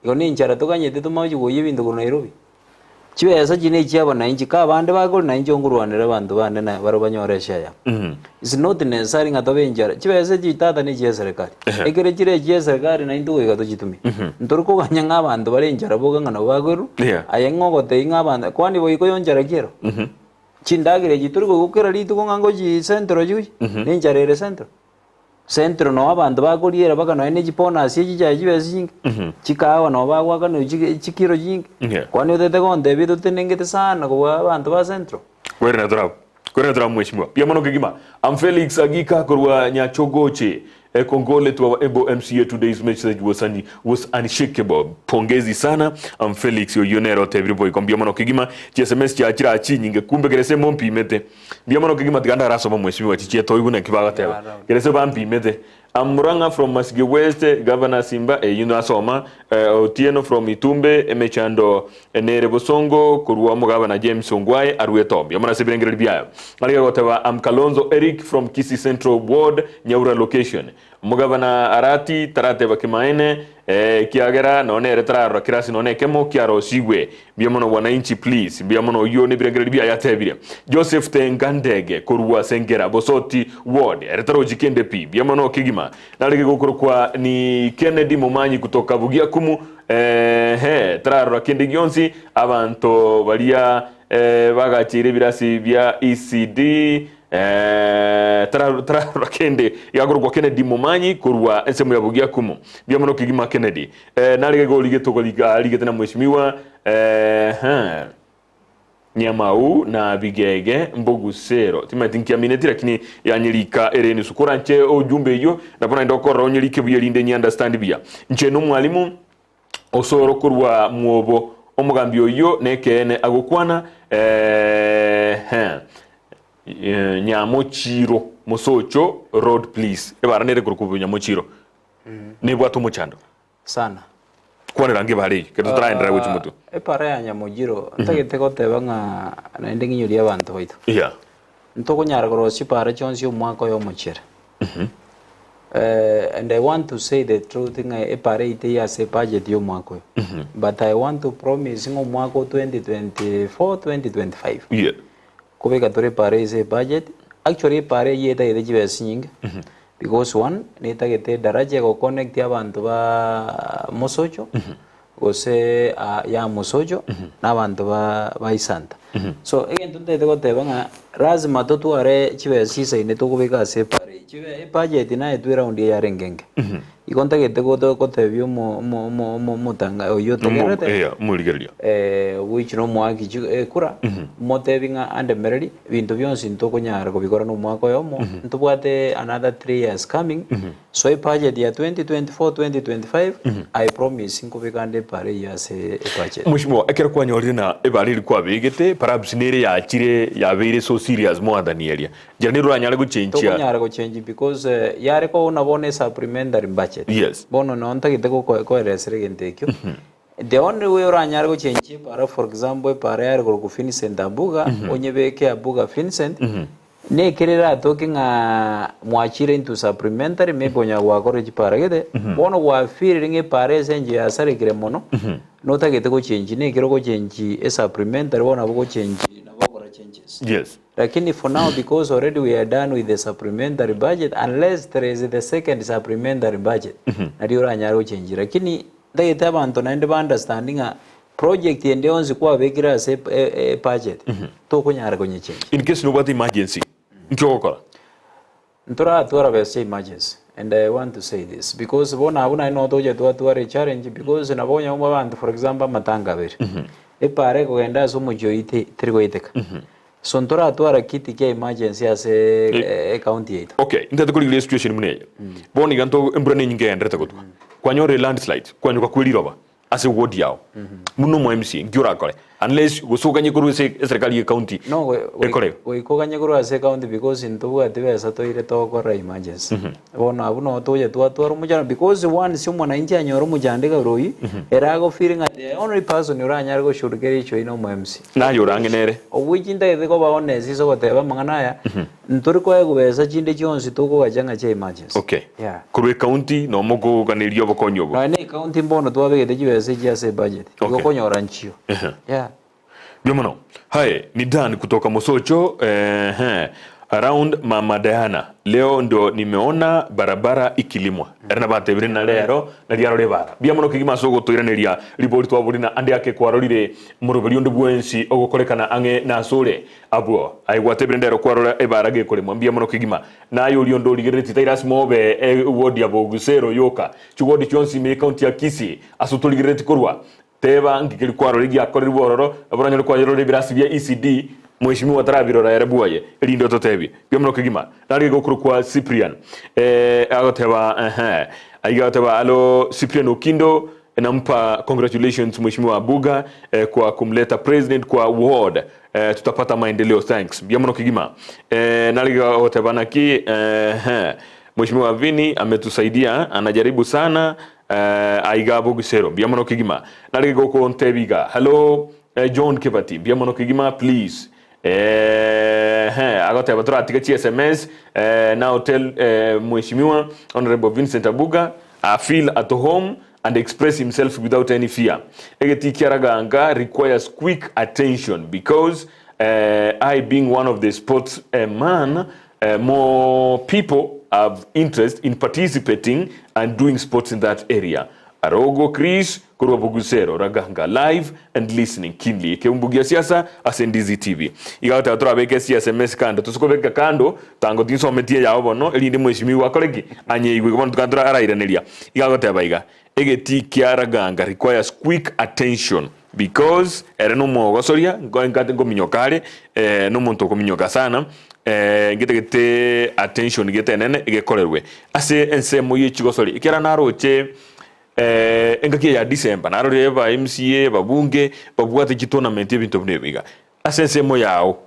igo ninchara tokanyete tumaji goye bintu ku Nairobi chibesa chine chiabana inchi ka bande bagol na inchi ngurwanira bantu bane na baro banyoresha ya is not necessary ngatobe injara chibesa chitata ni chia serikali ekere chire chia serikali na indu igato chitumi ntorko ganyanga bantu bare injara boga ngana bagoro ayengo gote inga banda kwani boiko yonjara kero chindagire chiturgo gukera litu ngango chi centro ju ni injara ere centro Centro no abantu bakuriera baka no energy bonus yiji jibesinga chikawa no bagwaka no chikiro jinga kwani utete konde bitu tinengete sana kwa abantu ba Centro kwere na mheshimiwa pia mano kigima am Felix Agika kurwa Nyachogoche Kongole to our Embo MCA. Today's message was unshakable. Pongezi sana am Felix Oyonero Tebriboy kombia mano kigima SMS cha achira achi nyinge kumbe gerese mompi mete bia mano kigima tiganda raso mo mheshimiwa chichia toiguna kibaga teba gerese bampi mete Amuranga from Masige West, Governor Simba, Asoma, Otieno from Itumbe, Emechando, Nere Bosongo, Kurua Governor James Ongwae, Aruetom. Yamana Sebrengre Bia. Maria whatever, I'm Kalonzo Eric from Kisii Central Ward, Nyaura location. Mugavana Arati, Tarate Bakimaene, Kiagera, None Retra, Rakirasi None Kemo, Kiaro Sigwe, Biamono Wananchi, please, Biamono Yoni Bregrebia Yatebia, Joseph Tengandege, Kurua Sengera, Bosoti Ward, Retro Jikende P, Biamono Kigima, Nalegokurukwa ni Kennedy Momanyi kutoka Bugiakumu, Traro Kende Gionsi, Avanto Varia, Bagachiri Birasi via ECD, Traro Kende, Yagurukwa Kennedy Momanyi, Kurua, Ensemu ya Bugiakumu, Biamono Kigima Kennedy, Nalegego Ligeto Ligetana Mweshmiwa, Nyamau na Bigege Mbogusero timatinkia mineti lakini yanyirika ereni sukura nche ojumbe yo napona ndokora onyirike buyerinde nyi understand bia nche no mwalimu osoro kurwa mwobo omugambi oyo nekene agukwana Nyamochiro Musocho road please ebaranere kurukubu Nyamochiro nebwa tumuchando sana kwa rangi bari kedo traendera guchi mutu pare ya Nyamujiro ntagete goteba nga naende nginyuri abantu baitu ntoko nyara gorosi pare chonsi omwako yo mochera and I want to say the truth nga pare ite ya se budget yo mwako but I want to promise ngo mwako 2024 2025 kubeka tore pare se budget actually pare yeta ide jibesinga because one netagete daraja go connect abantu ba Mosocho gose ya Mosocho n'abantu ba Isanta so again tunde goteba nga lazima totuare chibesisa ine tokubeka separe chibe budget na etu round ya rengenge ikontegete gotebyo mutanga oyo tegerete muligeria which no mwaki kura motebinga ande mereri bintu byonsi ntokonyara kubikora no mwako yomo ntubwate another 3 years coming so a budget ya 2024 2025 I promise nkubikande pare ya se budget mushimo akera kwa nyorina ebariri kwa bigete perhaps nere ya chire ya very so serious more than area janiro anyala guchenja tokonyara guchenji because yare ko unabone supplementary budget yes bono no ntagite ko resere gentekyo the only way oranyara guchenji para for example para yare go VINCENT ABUGA onyebeke ABUGA VINCENT ne kerera tokinga mwachire into supplementary maybe onya wakore chipara gete bono wa feeling pare senje asare kire mono no tagite ko change ne kero ko change a supplementary bona bo change na bakora changes yes lakini for now because already we are done with the supplementary budget unless there is the second supplementary budget na dio ranyaro change lakini tagite abantu naende ba understanding project yende onzi kwa bekira se budget to kunyara konye change in case no what emergency nchokora ntora bese emergency and I want to say this because bona abuna ino toje tuare challenge because nabonya umwe bantu for example matanga bere epare kugenda so mujoite trigoiteka so ntora tuara kiti ke emergency ase county yetu okay ndate kuri situation mune boni ganto embrane nyinge ndrete gutwa kwanyore landslide kwanyuka kwiriroba ase ward yao muno mo MC ngiura kole unless gusuganye kuru serikali county no we koganye kuru ase county because into atibesa toire tokora emergency bona abuno toje twatwara mujana because one si mwana inji anyoro mujandika roi erago feeling at the only person uranyara go shurugeri cho ino mo MC na yorangenere obwijinda ithiko ba honest so goteba mangana ya ntori kwa gubesa chinde chonsi toko gajanga cha emergency okay kuru county no mogo ganirio bokonyobo na ne county mbono twabegete jibesa jase budget gokonyora nchio Biomono, hai, ni Dan kutoka Mosocho, around Mama Diana. Leo ndo nimeona barabara ikilimwa. Erna batebire na lero na diaro le bara. Bia mono kigima sogo toiraneria ribori twa burina ande ake kwarorire muroberi onde bwensi ogokorekana ange na sore abuo. Ai gwatebire ndero kwarora ebara ge kole mwambia mono kigima. Na yo liondo ligereti tairas mobe wodi ya Bogusero yoka. Chugodi chonsi me county ya Kisii asuto ligereti korwa. Teba ngikiri kwarora gi akoriri bororo aboranyore kwarora birasi bya ECD Mheshimiwa Tarabirora yarebuaye elindo totebi byomuno kigima nari gokuru kwa Cyprian agoteba agoteba alo Cyprian Okindo nampa congratulations Mheshimiwa ABUGA kwa kumleta president kwa ward tutapata maendeleo thanks byomuno kigima nari goteba naki Mheshimiwa Vini ametusaidia anajaribu sana aiga Bogusero byomuno kigima nari goko ntebiga hello John Kibati byomuno kigima please agoteba turatika SMS now tell Mheshimiwa Honorable Vincent Abuga I feel at home and express himself without any fear. Egeti Kiaraganga requires quick attention because I being one of the sports man more people have interest in participating and doing sports in that area. Arogo Chris Kurwa Bogusero Raganga live and listening keenly EKEUMBU SIASA as Ndizi TV igata atora beke SMS kando tusukobeka kando tango tinso metie ya obono elinde Mheshimiwa kolegi anye igwe kono tukandura arairaneria igata baiga egeti Kiaraganga requires quick attention because ereno mogosoria ngongate ngominyokare no muntu kominyoka sana ngete attention gete nene igekorerwe ase ensemo yichigosori ikera naroche engaki ya December narore ba MCA babunge babwate tournament ebintu bnebiga asensemo yao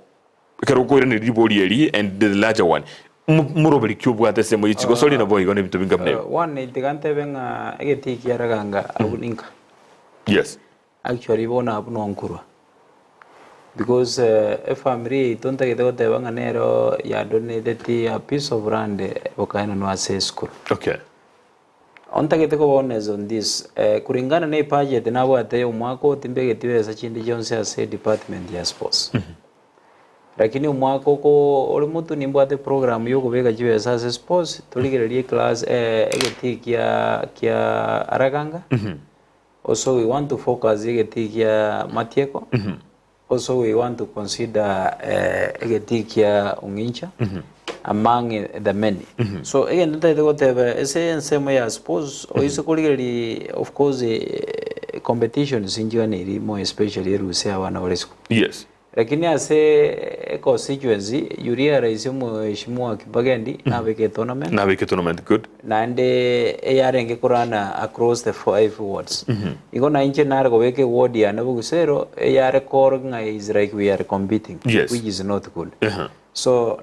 kero ko irene ribori eri and the larger one muroberi kyobwate semo yichigo soli na boy gone bintu binga bne one itigante benga egeti Kiaraganga abuninka yes actually bona abuno nkurwa because a family tonta gete tebanga nero ya donated a piece of land okaina no access school okay onta gete ko bonus on this kuringana na budget nabo ate umwako timbege tiweza chindi jonse ase department ya sports lakini umwako ko oli mutu nimbo ate program yo kubega chiweza ase sports tuligererie class egeti kia Araganga also we want to focus egeti kia Matieko also we want to consider egeti kia Ungincha among the many. So again, that go to same way as sports or is of course competitions in January, more especially Russia one or yes. Lakini ase constituency you realize Mheshimiwa Kibagendi nabeke tournament good nande yarenge kurana across the 5 wards iko na inche nare gobeke ward ya Bogusero yare kornga is like we are competing yes. which is not good so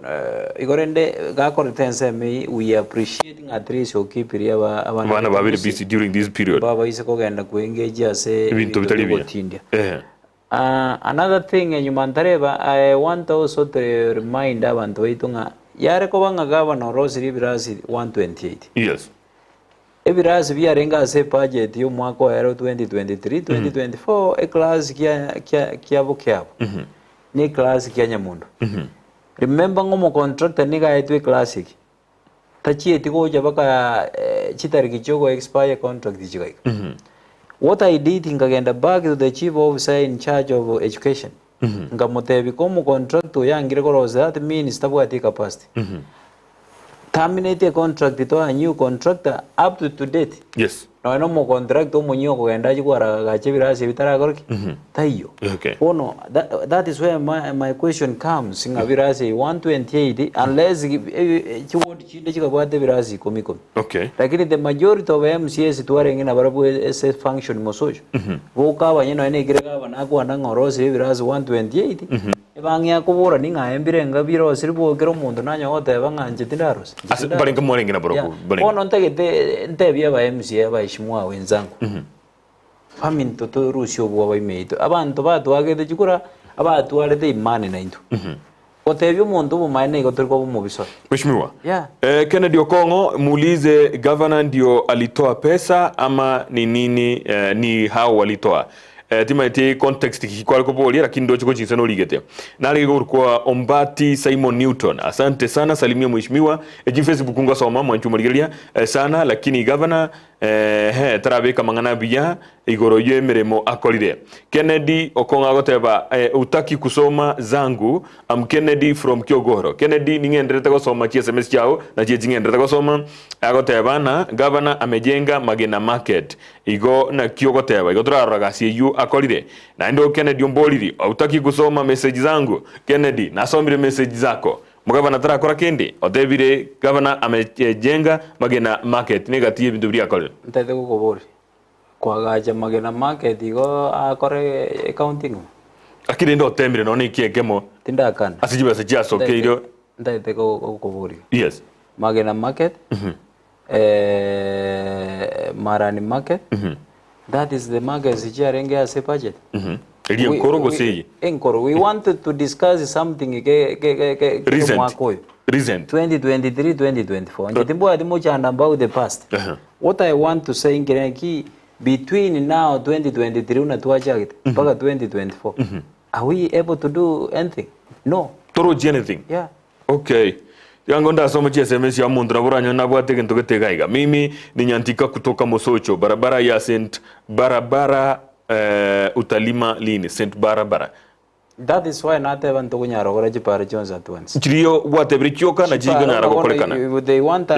igorende gakoretense me we appreciating at least okipiri abana babiri busy during this period baba ise kogenda kuengage ase ibintu bitali another thing enyumantareba I want also to remind abantu baitunga yare ko banga governor Rosary Birasi 128 yes ebirasi byarenga ase budget yo mwaka wa 2023 2024 a class kia bokyabo ni class kia Nyamundo remember ngomo contractor niga etwe classic tachi etiko jabaka chitari kichogo expire contract jigaika what I did ngagenda back to the chief officer in charge of education ngamotebi komo contract yangire koroza that means tabwati capacity terminate a contract to a new contractor up to date yes no mo contract o monyo kugenda jigwara gache birasi bitara gorki tayo okay ono that is where my question comes singa birasi 128 unless chiwodi chinde chikabwate birasi komiko okay lakini the majority of MCS tuarenge na barabu ss function mosojo voka banyeno ene girega banako anangorose birasi 128 ebangya kubura ninga embirenga biro siribo gero mundu nanyo ote banganje tindaros barenga morenga na boroku ono ntegete ntebya ba MCA baishimwa wenzangu famine toto rusio bwa baimeito abantu batwagete chikura abatu arete imani na into otebyo mundu bumaine igotoriko bumubiso Mheshimiwa yeah Kennedy Okongo muulize governor ndio alitoa pesa ama ni nini ni hao walitoa timaite context kikwali ko boli lakini ndo chiko chinsano ligete nali kwa Ombati Simon Newton asante sana salimia mheshimiwa Facebook ngo soma mwanchu maligelia sana lakini governor tarabeka mangana biya igoro yemeremo akolire Kennedy Okonga goteba utaki kusoma zangu Kennedy from Kyogoro Kennedy ningenderete gusoma chi SMS chao na chi ngenderete gusoma agoteba na governor amejenga Magena market igo na Kyogoteba igo turaraga CU akolire na ndo Kennedy omboliri utaki kusoma message zangu Kennedy nasomire message zako mugabana tarakora kindi otebire governor amejenga Magena market negative bintu bya akolire ntete gukobori kwagaja Magena market igo akore accounting akire ndo temire no ni kiekemo tindakana asijiba sejaso keiro ntete gukobori yes Magena market Marani market that is the market zijarenge as a budget we wanted to discuss something recent 2023-2024 njitimbo adimo chanda about the past what I want to say ngireki between now 2023 una tuachagite mpaka 2024 are we able to do anything? No toroji anything yeah okay yango ndasoma chi SMS ya mundu naburanya nabwate kintu getegaiga mimi ni nyantika kutoka Mosocho barabara ya St barabara utalima lini St barabara that is why not even to kunyara gora jipara Jones at once chirio whatever chioka na jiga na rakokolekana they want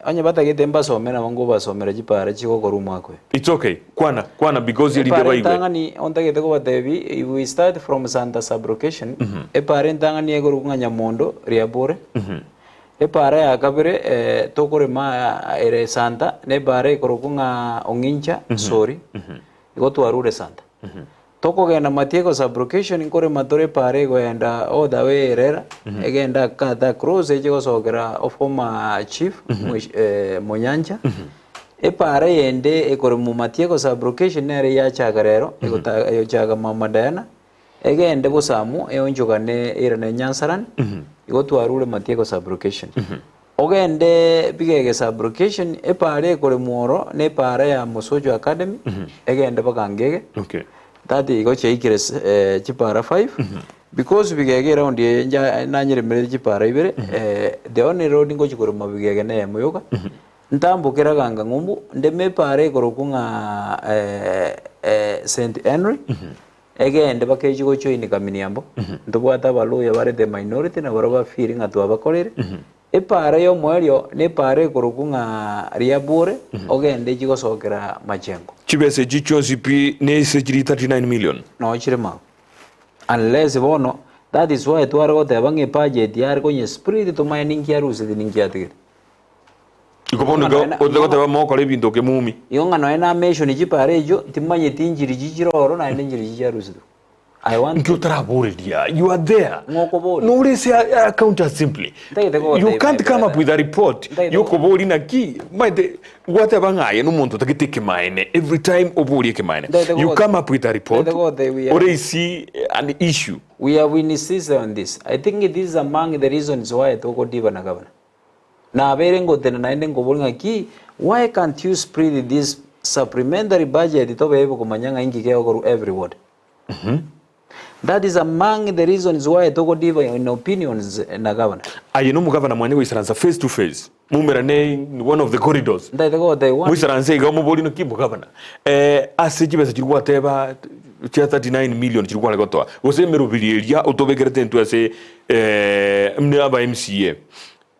anya batagete mbaso mena wango basomera jipara chiko koruma kwe it's okay kwana because ili deba iwe tangani ontagete ko batebi we start from Santa sublocation e parent tangani egoro kunganya mondo riabore pare akabire tokore ma ere Santa ne bare korokunga ongincha sorry igo twarure Santa toko genda matieko sublocation inkore matore pare goenda oda we erera egenda kata cross ejego sogera ofoma chief Monyanja pare yende ekore mu matieko sublocation nere ya chagarero yo chaga mama Diana egende bosamu eonjogane irane Nyansaran igo twarure matieko sublocation ogende bigege sublocation pare kore muoro ne pare ya Mosojo Academy egende bakangege okay that igo cheikire chipara 5 because bigege round ye nanyire mere chipara ibere the only road ngo chikore mabigege ne muyoga ntambukira ganga ngumbu ndeme pare korokunga St Henry egende bakeji go choini kaminiambo ndubwata baluya bare the minority na baraba feeling atu abakorere pare yo mwerio ne pare korokunga riabure ogende jigo sokera machengo chibese jicho zipi ne sejiri 39 million no chirema unless bono that is why twaro te bange budget yar ko nye spirit to mining kiarusi ningia tigere ikobono go odogote ba moko le bintu ke mumi yonga no ena mention jipare jo timanye tinjiri jijiroro na ninjiri jijarusi I want to travel dia you are there no we say account simply you can't come up with a report you koboli na ki what abangaye no muntu takiteke mine every time oboli ke mine you come up with a report or you see an issue we are witnesses on this I think it is among the reasons why toko diva na governor na berengo tena naende ngoboli ki why can't you spread this supplementary budget to be able kumanyanga ingi ke okoru everyone that is among the reasons why toko diva in opinions na governor ayino mu governor mwanye wisaranza face to face mumera ne one of the corridors they want wisaranza igamo boli no kibo governor asijibesa kirwa teba 39 million kirwa legotoa gosemero biliria utobegerete ntu ase mne aba MCA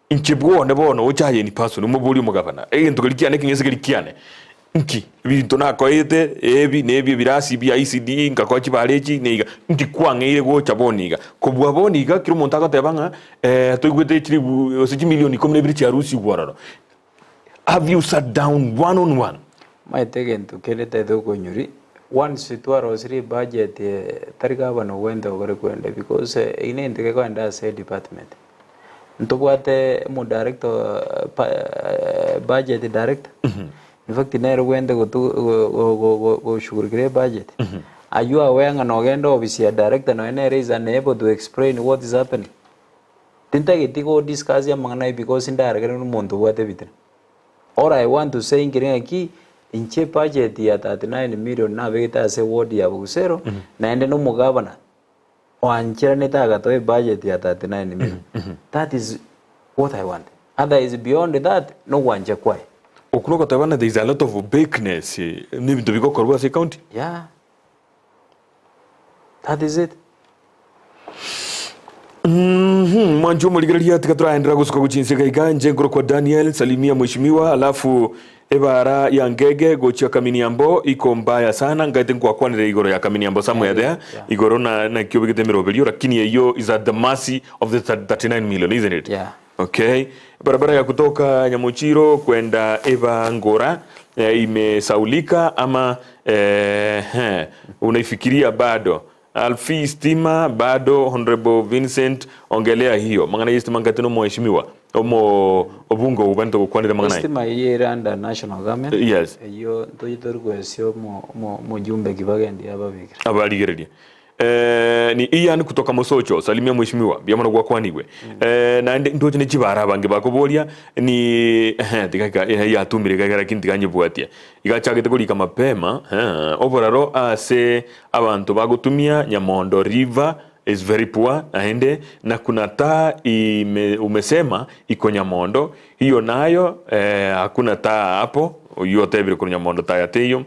inchibwo ne bono uchaye ni person mu boli mu governor egento kalikiane kingese kalikiane nki bintu nakoete ebi nebi birasi bya ICD ngakwachi balechi neiga nki kwangeire go chaboniga kubwa boniga kiro montaga tebanga toigwete chiribu osiji milioni komne biri charusi gwararo have you sat down one on one my tegen to kelete do konyuri once twaro siri budget tarika bano wenda gore kwenda because ine ndike kwenda say department ntobwate mu director budget director in fact nero wende go shugurikire budget are you aware nga nogendo office ya director no ene is unable to explain what is happening tinta getigo discuss ya mangana because indirect no muntu wate bitre or I want to say ngirenga ki inche budget ya 39 million na begita ase ward ya Bugusero naende no mugabana wanchira netaga to budget ya 39 million. That is what I want. Otherwise beyond that no wanje kwai. Okuloka tabana there is a lot of opaqueness ni bintu bikokorwa ase county. Yeah. That is it. Mwanjo muligereria tikaturaendera gusuka guchinsika iganje ngoro kwa Daniel salimia mheshimiwa alafu ebara ya ngege gochia kaminiambo iko mbaya sana ngaite kwa kwanire igoro ya kaminiambo somewhere there igoro na kyo bigete miroberio lakini hiyo is at the mercy of the 39 million, isn't it? Yeah. Okay. Barabara ya kutoka Nyamuchiro kwenda Eva Ngora imesaulika ama unaifikiria bado? Alfi stima bado. Honorable Vincent ongelea hiyo mangana yistima ngateno mheshimiwa omo obungo ubanto kwanira mangana stima yera under national government. Yes. Iyo toyitorgo esyo mo jumbe kibagendi ababikira abaligereria ni Ian kutoka Mosocho salimia mheshimiwa byamana gwa kwaniwe na ndoje ne kibara bange bakobolia ni tikaka ya tumire gagara kinti ganye bwatia igachagete kulika mapema overall ase abantu bagutumia Nyamondo River is very poor aende na kuna taa umesema iko Nyamondo hiyo nayo hakuna taa hapo yote vile kuna Nyamondo taa yateyo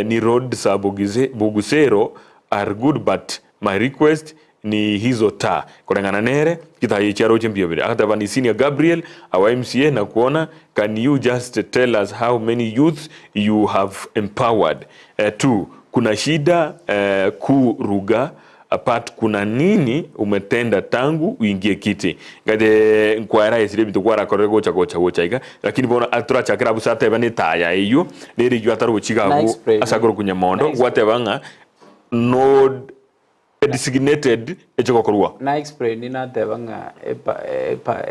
ni road sa Bugusero are good but my request ni hizo taa kulingana nere kita charo chembio vile akataba ni senior Gabriel our MCA na kuona can you just tell us how many youths you have empowered kuna shida kuruga apart kuna nini umetenda tangu uingie kiti ngade nkwara isire bitu kwara korego gocha iga lakini bona atura chakira busate bane taya iyo neri jwa taru chigago asagoro kunyamondo whatever no designated ejokorwa na explain ina tebanga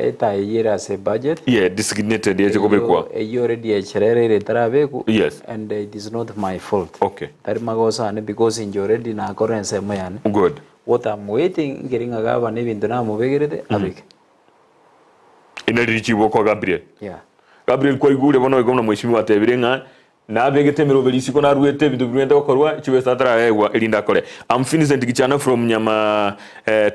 eta yera se budget designated ejokobekwa you already echerere tarabeku yes and it is not my fault okay tari magosa ne because in already na currency mayane good what I'm waiting getting agaba ne bintu na mubegerete abike ina richibo kwa Gabriel Gabriel kwa igure bono igomna mheshimiwa tebirenga na begete mirobelisi kona ruete bintu birwenda gukorwa chibesa taraegwa ilinda kore. I'm Vincent Kichana from Nyama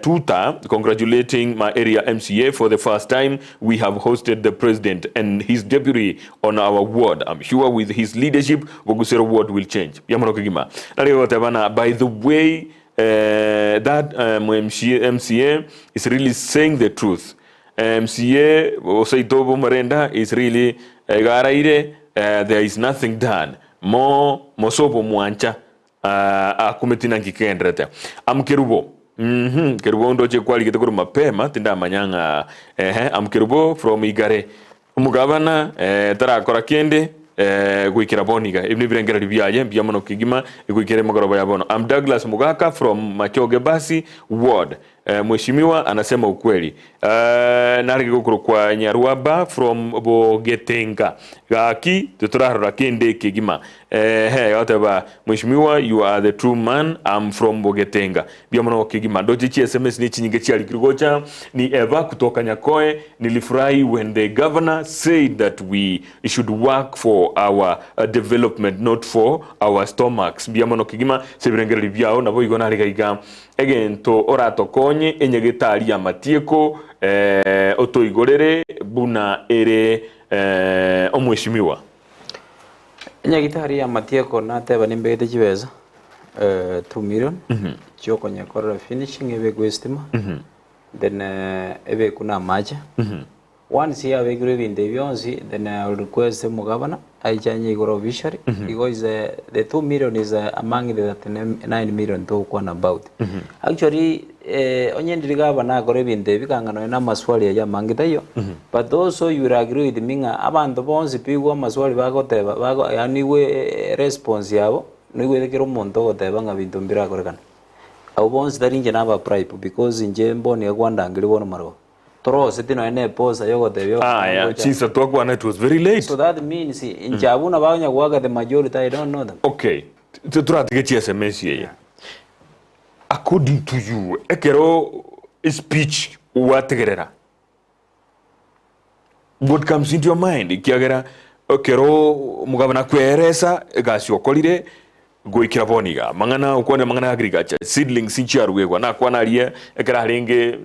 Tuta congratulating my area MCA for the first time we have hosted the president and his deputy on our ward. I'm sure with his leadership Bugusero ward will change. Yamano kigima nari whatever. By the way that MCA is really saying the truth. MCA Osaitobo Marenda is really garaire there is nothing done mosobo mwancha akumetina ngikendrete amkerubo kerubo ndoche kwali kitekuru mapema tinda manyanga amkerubo from Igare umugabana tarakora kende gwikira boniga ibni birengera biyaye byamono kigima gwikire magoroba yabono. I'm Douglas Mugaka from Machoge Basi ward. Mheshimiwa anasema ukweli. Narige gukuru kwa Nyaruaba from Bogetenga gaki tuturarora kende kigima whatever. Mheshimiwa you are the true man. I'm from Bogetenga byamono kigima doje chi SMS ni chinyinge chi alikirigocha ni Eva kutoka Nyakoe. Nilifurahi when the governor said that we should work for our development not for our stomachs byamono kigima sebirengera byao nabo igona ariga again to orato konye enyegitari ya matieko otoigorere buna ere omweshimiwa enyegitari ya matieko nateba nimbete chibeza 2 million choko nyakora finishing ebe gwestima then ebe kuna macha once ya ebe gure binde byonsi then I will request the governor aichanye igoro visually because the 2 million is among the 9 million to one about actually onye ndiriga na gore binde bikangano na maswali ya mangita yo but also you will agree with me abantu bonse pigwa maswali bagoteba bago yani we response yabo niwe lekero monto goteba nga bintu mbira korekana abo bonse darinje naba pripe because nje mboni yakwandangiri bono maro toro setino ene posa yogo tebyo chinsa twakwa na it was very late so that means injabuna banya kuwaga the majority I don't know them okay turatike chi SMS yeye according to you ekero speech wategerera what comes into your mind kiagera kero mugabana kweresa gasi okolire goikira boniga mangana ukone mangana agriculture seedlings inchiarugwa na kwana rie ekara renge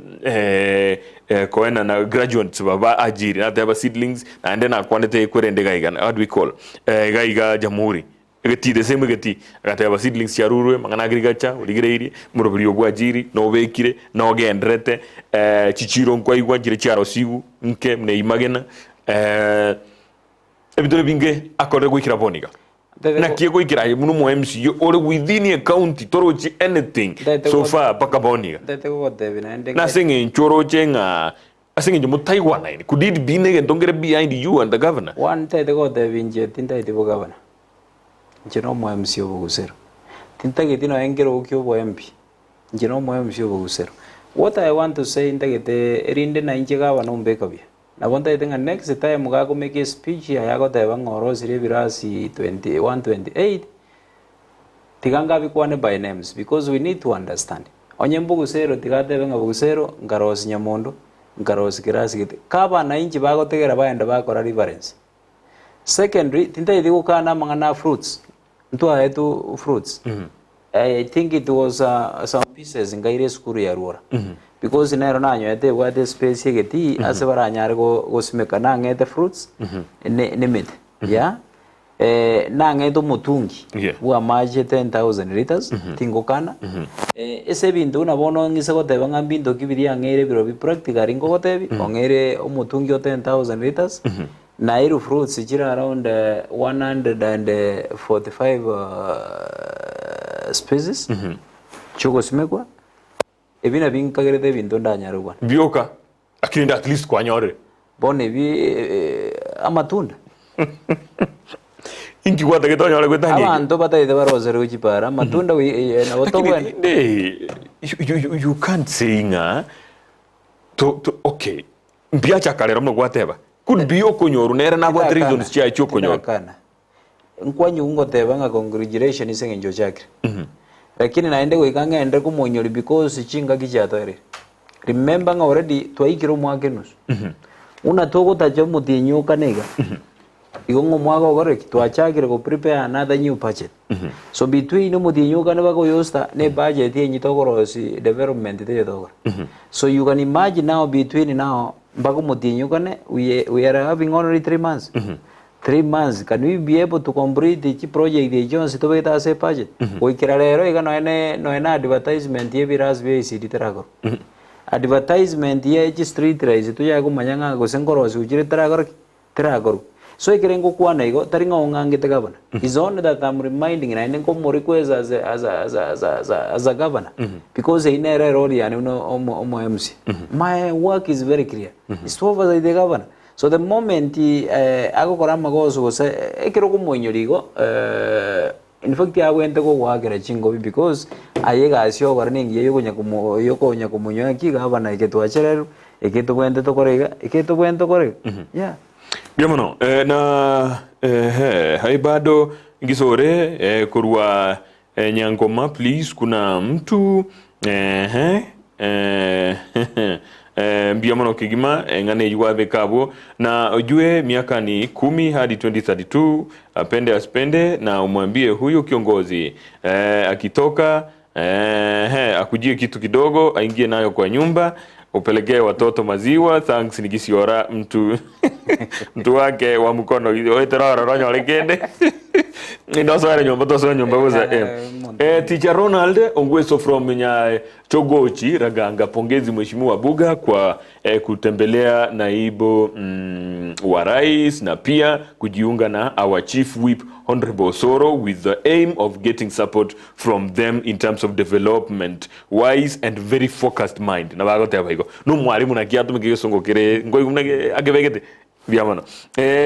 koena na graduates baba ajiri na teba seedlings and then akwane te kwerende gaiga how do we call gaiga jamhuri geti the same geti agateba seedlings chiarurwe mangana agriculture uligireiri murobiri ogwa ajiri no bekire no gendrete chichiro nkwa igwa jire chiaro sigu nke mne imagena ebitore binge akore goikira boniga na kiego ikira muno mo MC or within a county torochi anything so far paka boniga na singe nchoro chenga asinge jo mutaiwa na could it be nege ndongere behind you and the governor one tete go de vinje tinta ite governor njeno mo MC obugusero tinta gitino engero ukyo bo MP njeno mo MC obugusero what I want to say ndagete erinde na inje governor umbekabia na bonta itenga next time mugago make a speech ya go teba ngoro sire virasi 2128 tiganga bikwane by names because we need to understand onye mbugusero tigate benga bugusero ngarosi nyamondo ngarosi kirasi gite kaba na inji bago tegera baenda bakora reference secondary tinta idigo kana mangana fruits ntu aetu fruits I think it was some pieces ngaire skuru ya ruora because nero nanyo ete wate space yegeti asebara nyare go simeka na ngete fruits ne mit ya na ngeto mutungi wa maji 10,000 liters tingo kana ese bintu na bono ngise go teba ngambindo kibiri angere biro bi practical ngo go tebi ongere omutungi 10,000 liters na iru fruits jira around 145 species chugo simekwa ebina binkagerete bintu ndanyarugwa bioka akirinda at least kwanyore bone bi amatunda inki kwata getonyore kwetani abantu bataide barozero ukipara amatunda na botogwene you can't say to okay mbiacha kalera mno gwateba could be okonyoru nere na what reasons chia chokonyoru kana nkwanyu ngo teba nga congratulation isenge njo chakre lakini naende goikanga ende kumonyori because chinga kichatoire remember nga already twaikiro mwake nusu una togo tacho mutinyuka nega igongo mwago gore twachakire go prepare another new budget so between mutinyuka ne bago yosta ne budget yenyi togorosi development te togoro so you can imagine now between now bago mutinyuka ne we are having only 3 months 3 months can we be able to complete the project the Jones to beta say budget we kiralero iga no ena advertisement ye biras be city terago advertisement ye street race to ya kumanyanga go senkorosi ujire terago so ikirengo kwana igo taringa ongangete governor is only that I'm reminding and I come request as a governor because in a role yani no MC my work is very clear it's over the governor. So the moment ago korama gozo go say ekero kumonyorigo in fact I went to go work at chingo because ayega asio warning yego nya kumonyo ki gavana iketo achero iketo kwende to korega iketo kwende to korega yeah biamono na hai bado ngisore kurwa Nyangoma please kuna mtu mbiamono kigima ngane yuwabe kabo na ujue miaka ni 10 hadi 2032 apende aspende na umwambie huyu kiongozi akitoka akujie kitu kidogo aingie nayo kwa nyumba upelekee watoto maziwa thanks nikisiora mtu wake wa mkono oiterara ronyo lekende ndosore nyumba uza teacher Ronald Ongweso from nya Chogochi Raganga pongezi mheshimiwa ABUGA kwa kutembelea naibu wa rais na pia kujiunga na our chief whip Honorable Soro with the aim of getting support from them in terms of development wise and very focused mind na bagote abaiko no mwalimu na kiatu mkigesongo kire ngoyi agevegete Viamano.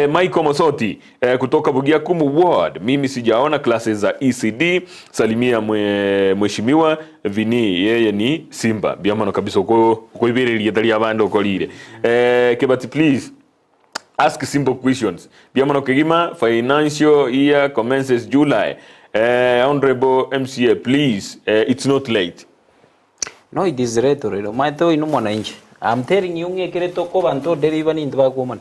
Michael Mosoti kutoka Bugiakumu Ward. Mimi sijaona classes za ECD. Salimia mheshimiwa Vini yeye ni Simba. Viamano kabisa uko ibere liyetali abando kolire. Kebati please ask simple questions. Viamano kegima financial year commences July. Honorable MCA please it's not late. No it is late already. Maito inu mwananchi. I'm telling you ngekere toko banto deliver ni ndwa kuman.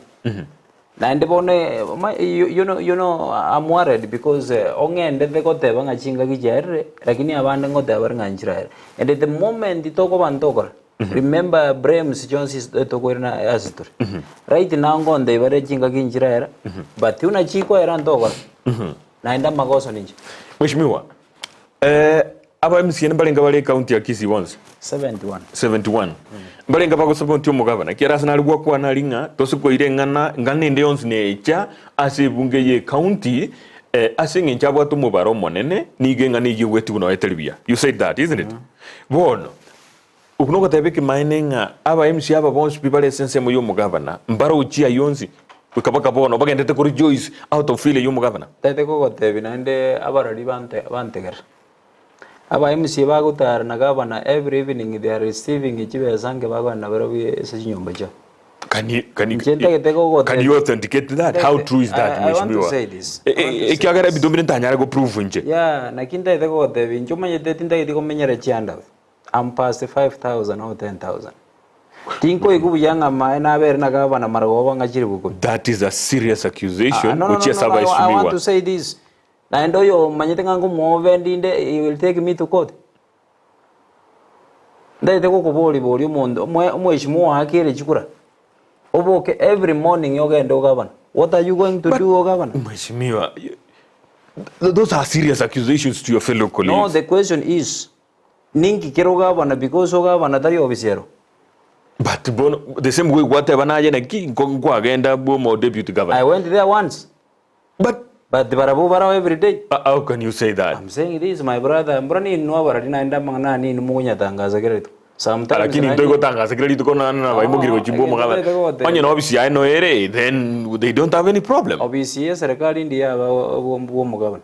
And you know, I'm worried because ongende the koteba nga chinga kijere, lakini abande ngoteba nga njira. And at the moment itoko bantoko. Remember Brames Jones toko na asitur. Right now ngonde ibare chinga kinjira, but una chiko era ntoko. Naenda magoso ninja. Mheshimiwa, aba MCN balenga bale county ya Kisii once 71 balenga bako support yo mugabana kira sana alikuwa kwa nalinga tosuko ile ngana nde once necha ase bunge ye county asinge nchabo to mubaro monene nigenga ni ywetu no etelbia. You said that, isn't it? Bono ukunoka tebeke mainenga aba MC aba bonse people sense mo yo mugabana mbaro uchia yonzi ukabaka bono bagende ko rejoice out of feel yo mugabana tete ko gotebi nande abarari banteger aba MC bagutar na gavana every evening they are receiving ichibe sange bagana barabi sechinyomba cha. Can you authenticate that? How true is that? I want to say this. Ekiagara bidominant anyara go prove nje. Yeah, nakinda tete ko gotebi nchuma yete tinda yiti ko menyera chianda. I'm past 5,000 or 10,000. Tinko igubu yanga maena ber na gavana margoba ngachiri buko. That is a serious accusation which is I want to say this. Na ndo yo manyete ngangu movendi inde he will take me to court. Ndai teko ko boli mondo mheshimiwa akire chikura. Oboke every morning yoga ndo gavana. What are you going to do gavana? Mheshimiwa, those are serious accusations to your fellow colleagues. No, the question is ninki kero gavana because gavana tari officiero. But the same way whatever na je na ki ngwa agenda bo mo deputy governor. I went there once. But the barabu every day. How can you say that? I'm saying this, my brother. Mbrani no baradina enda mangana ni munya tangaza kiretu. Sometimes. Lakini ndo tangaza kiretu kona na baimugiri ko chimbo magala. Panya no obisi ai no ere, then they don't have any problem. Obisi serikali ndia bo mugabana.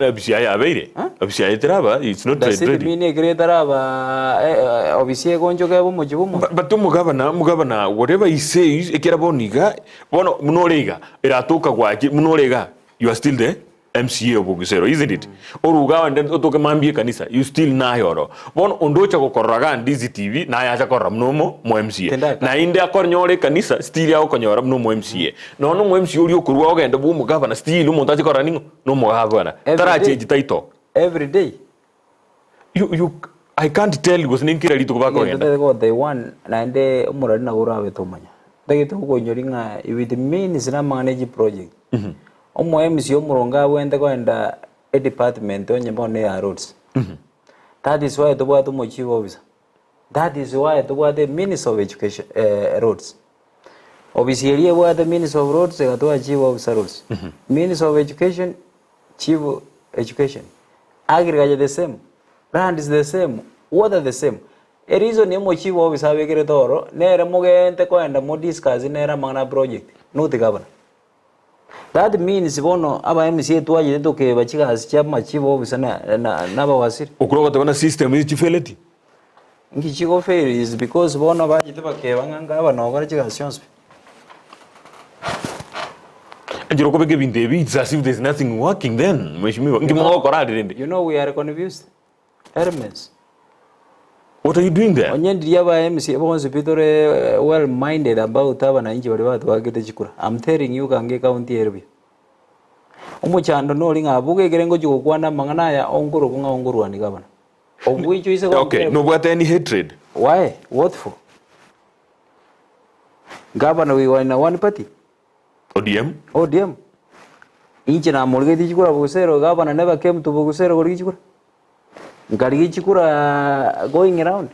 Obisi ai abeire. Obisi ai traba, it's not ready. That's mini creator ba obisi gonjo ka bo mujibumo. But mugabana whatever he says ekera boniga, bono munorega, eratoka kwaki munorega. You are still the MCA of Gusii, isn't it? Oruga and then otoke mambie kanisa, you still na yoro. Bon ondocha ko koraga Ndizi TV na ya chakora mnomo mo MCA. Na inde akor nyore kanisa still ya ko nyora mnomo MCA. No no mo MCA uri okuruwa ogenda bu mu governor still mo tachi kora ningo no mo governor. Tara change title every day. I can't tell you was ninkira lito kwa ogenda. They won na inde umurari na gura betomanya. Dagito ko nyoringa with means na manage project. Omo MC omuronga wende kwenda a department onye mbone ya roads. That is why to bwa to chief officer. That is why to bwa the minister of education roads. Obviously bwa the minister of roads to chief officer roads. Minister of education, chief education. Agriculture the same. Land is the same. Water the same. A reason mo chief officer begere toro nere mogente kwenda mo discuss nere mangana project. No the governor. That means bono aba MCA tuaje to ke bachika asicha machivo officer na bawasiri. Okuroga tabana system is chifeleti. Ngi chiko fail is because bono baje to ke banganga aba no gara chika actions. Njiro ko beke bindebi it's as if there's nothing working then. Mheshimiwa ngi mo kora rende. You know we are confused. Elements. What are you doing there? Onyendi aba MCA bonse pitore well minded about aba na inji bali batu bagete chikura. I'm telling you kange county erbi. Omuchando no linga abuge gerengo juko kwana mangana ya ongoro kunga ongoro ani gabana. Ogwicho ise ko. Okay, no what any hatred. Why? What for? Gabana we were in one party. ODM. Inchi na molgeti chikura Bugusero gabana never came to Bugusero gori chikura. Ngari chikura going around.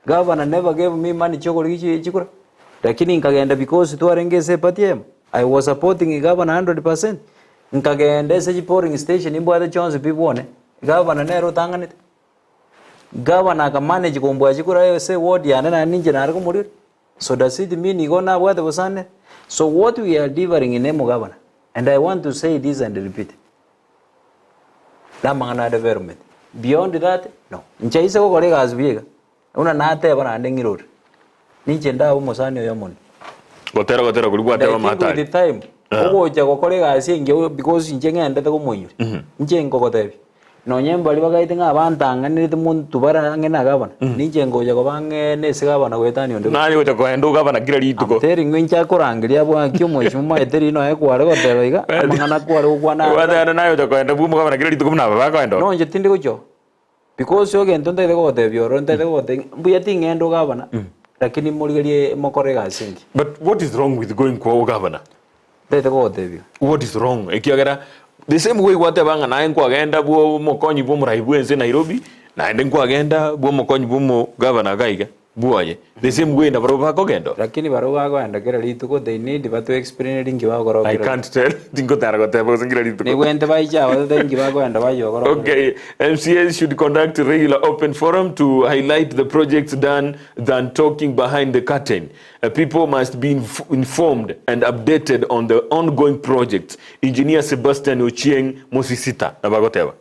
Governor never gave me money chokoli chikura. Lakini nkagenda because to arengese patiem. I was supporting governor 100%. Nkagenda se pouring station imbo ate chance people ne. Governor nero tanganit. Governor ka manage kombo chikura se ward ya na ninje na ko muri. So does it mean you gonna what was on? So what we are delivering in name of governor. And I want to say this and repeat. La mangana development. Beyond that, no. Nchaise ko kolega azbiega. Una nate bana ndengi road. Ninche nda umosani yamoni. Gotera kulikuwa tema matali. The time. Ogo cha ko kolega asinge because nche ngenda ko monyo. Nche ngo kotebi. no nyemba liba gaitinga abantanga ni muntu bara ngena gabana nije ngoja ko bange ne sigabana gwetani onde nani gocha ko endo gabana kira rituko teri ngwincha kurangiria bwa kyomo shuma eteri no ekware gotebaiga amangana kware ukwana wada nayo to ko endo bumu gabana kira rituko na baba ko endo no nje tindi gocho because yo gento ndede gotebio ro ndede gote mbuya tingendo gabana lakini murigerie mokore gasingi. But what is wrong with going kwa governor? Ndede gotebio what is wrong ekiagera the same way what banga na enko agenda bwo mokonyi bwo muraibu ense Nairobi na ende enko agenda bwo mokonyi bwo mo governor gaiga buaye the same way na baroba ko gendo lakini baroba ko enda kera lituko they need but to explain ringi ba goro I can't tell tingo tara ko tebo singira lituko ni wente ba ija wa the ngi ba ko enda ba yo goro. Okay, MCAs should conduct a regular open forum to highlight the projects done than talking behind the curtain. People must be informed and updated on the ongoing projects. Engineer Sebastian Ochieng Mosisita na bagoteba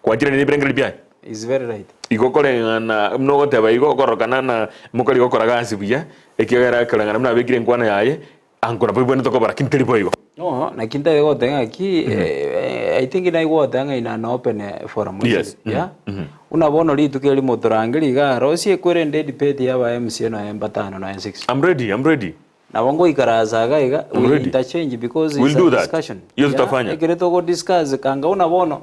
kwa jira ni brengeli bia is very right igokore na mnogoteba igokoroka na mukori gokoraga asibuya ekiagera kalanga na bekire nkwana yaye ankora boy bone tokobara kinteri boyo no na kinteri gotenga ki I think ina gotenga ina an open forum. Yes. Yeah unabono litukeli motorangeli ga rosi ekwere debate ya ba MC no M5 no M6 I'm ready na wango ikaraza gaiga we interchange because we'll do that discussion yes tutafanya ekereto go discuss kanga unabono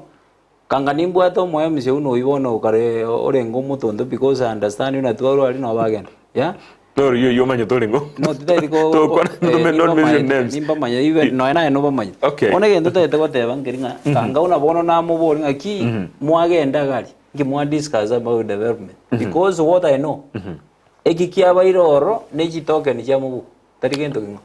kanga nimbwato mo MC uno ibono ukare orengo mutondo because I understand you na twaro ali no bagenda yeah no yo manyo torengo no tutaiko to kona not mention names nimba manya even no ena no bamanya okay one gendo tete goteba ngiringa kanga unabono na mubori ngaki mwagenda gali ngimwa discuss about development because what I know ekikia bairoro nejitoke ni jamugu tarigento kingo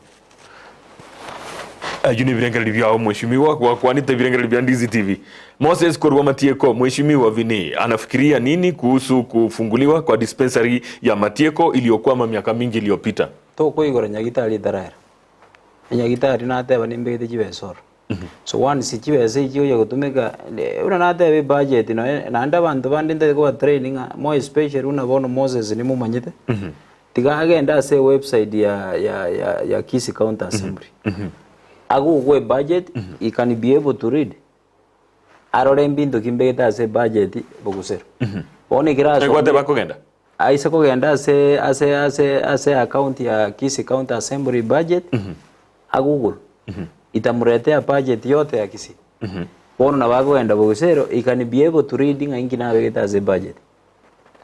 ajuni virengeli vyao mheshimiwa kwa nita virengeli vya Ndizi TV Moses Korwa Matieko mheshimiwa Vini anafikiria nini kuhusu kufunguliwa kwa dispensary ya Matieko iliyokuwa miaka mingi iliyopita to ko igora nyagitari darara nyagitari na ateba nimbete jibesoro so one situation ikiyo ya kutumika una na ateba budget no na nda bantu bandinde ko training mo special una bono Moses ni mumanyite tiga agenda se website ya Kisii County Assembly agu budget you can be able to read arore mbindo kimbeta se budget bogusero one kiraso kwate bakogenda aisa kogenda ase account ya Kisii County Assembly budget Google itamuretea budget yote ya Kisii bono na bagenda bogusero you can be able to reading ingi na wegeta se budget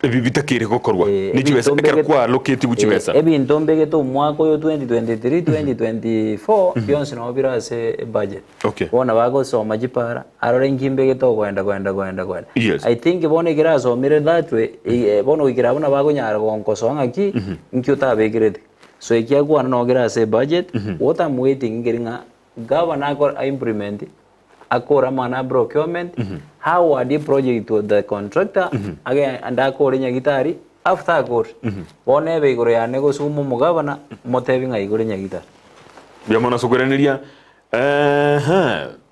bibitakire gokorwa nikibesa ekakwa locate buchibesa ebinto mbegeto mwako yo 2023 2024 byonse no birase budget okay bona bago so majipara arore ngimbegeto kwenda yes. I think bone kiraso mire that way bono ikira bona bago nyara gonko so ngaki nkyuta begirete so ikiagwa no girase budget what I'm waiting ngiringa governor ko implement akora mana procurement how are the project to the contractor again and akora nyagitari after akora bone be igore yane go sumo mugabana motebinga igore nyagitari byamona sukuraniria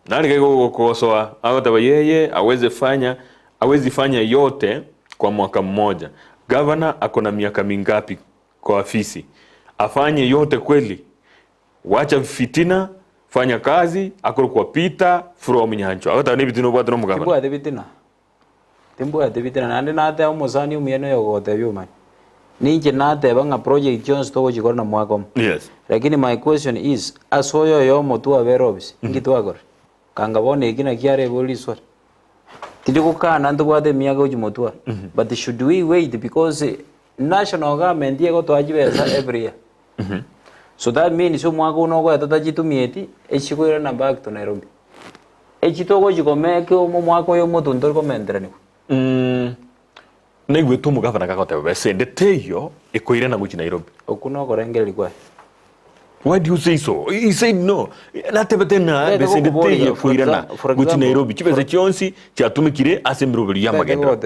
nani kego kosoa agotaba yeye awezi fanya yote kwa mwaka mmoja governor akona miaka mingapi kwa afisi afanye yote kweli wacha fitina fanya kazi akoro kwa pita from nyancho agota ne bitino bwa tano mugaba timbo ya bitina nande nate umuzani umyene yogote byuma ninje nate banga project Jones to gikora na mwako yes lakini my question is asoyo yo motu averobs ngitu agora kanga bone ikina kiare boliswa tidiko kana ndo bwate miaga ujumotu but should we wait because national government yego to ajibesa every year so that means umwaka unogo yatatajitumyeti echikwira na back to Nairobi echitogo jikomeke umwaka yo mutundo komenderani negwe tumu gavana kakota besende teyo ekoire na guchi Nairobi okuno korengeli kwa why do you say so he said no natebetena besende teyo ekoire na guchi Nairobi chibeze chionsi chatumikire assembly ya magendo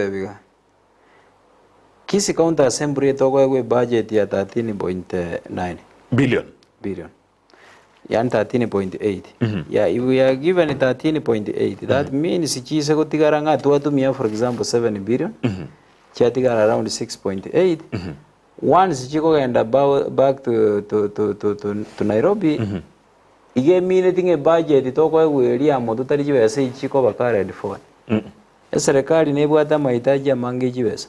Kisii County Assembly togo we budget ya 13.9 billion yani 13.8 yeah if we are given 13.8 that means chise kutigara nga tuatumia for example 7 billion chatigara around 6.8 once chiko genda back to Nairobi ige mine tinge budget togo we ria modu tari chibese chiko bakara for serikali nebwata mahitaji amange chibesa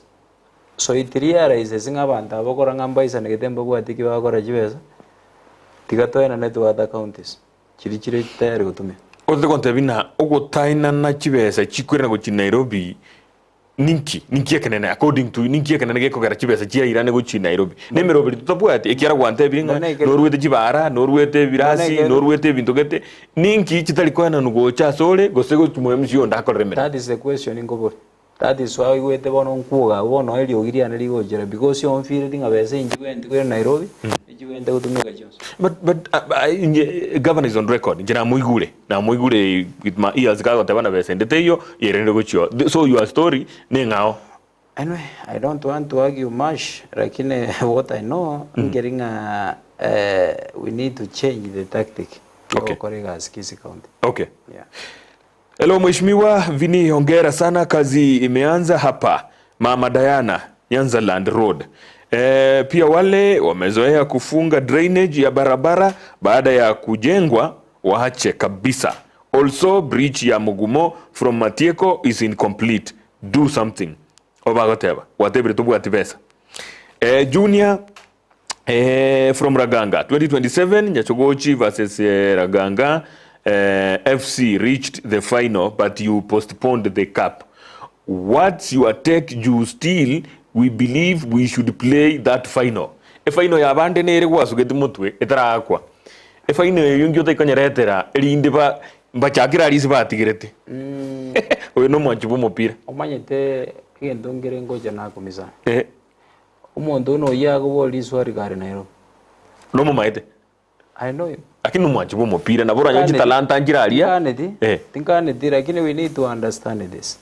so it realizes ng'abantu abakora ng'ambaisa negetemba bwati kibakora chibesa tigatoena netwata counties chiri tayari gutumia othe kontebina ogotaina na chibesa chikwira go Nairobi ninki ekenene according to ninki ekenene gekogera chibesa chia irane go Nairobi nemerobiri tutobwati ekiara gwante biringa norwete chibara norwete birasi norwete bintogete ninki chitali kwana nugo cha sole gosego tumwemsio ndakoremera. That is the question ingobori. That is why we te bono nkuga bono eli ogiria na ligo jera because you feel thing abese injwe Nairobi injwe ende gutumika Jones. But governor is on record njira muigure na muigure with my ears gago te bana bese ndeteyo yerende gochio so your story ne ngao. Anyway, I don't want to argue much lakini what I know getting we need to change the tactic. Okay. Kisii County. Okay. Yeah. Hello Mheshimiwa Vini, hongera sana, kazi imeanza hapa Mama Diana Nyanza Land Road. Pia wale wamezoea kufunga drainage ya barabara baada ya kujengwa waache kabisa. Also bridge ya Mugumo from Matieko is incomplete. Do something. Obagoteba. Whatever to bwati pesa. Junior from Raganga 2027 Nyachogochi versus Raganga. FC reached the final but you postponed the cup. What's your take? You still we believe we should play that final. Final ya bande nere gwasugete mutwe etarakwa. Final yungyo tekanyeretera erinde ba mbachakira alisi batigirete. Oyo no mwanchibo mupira. Omanyete gendo ngere ngoja nakomisa. Umuntu no yago boli swari gari Nairobi. No mumaite. I know him. Lakini mwanchibo mupira na bora nyanji talanta njiralia. Tinkaneti lakini we need to understand this.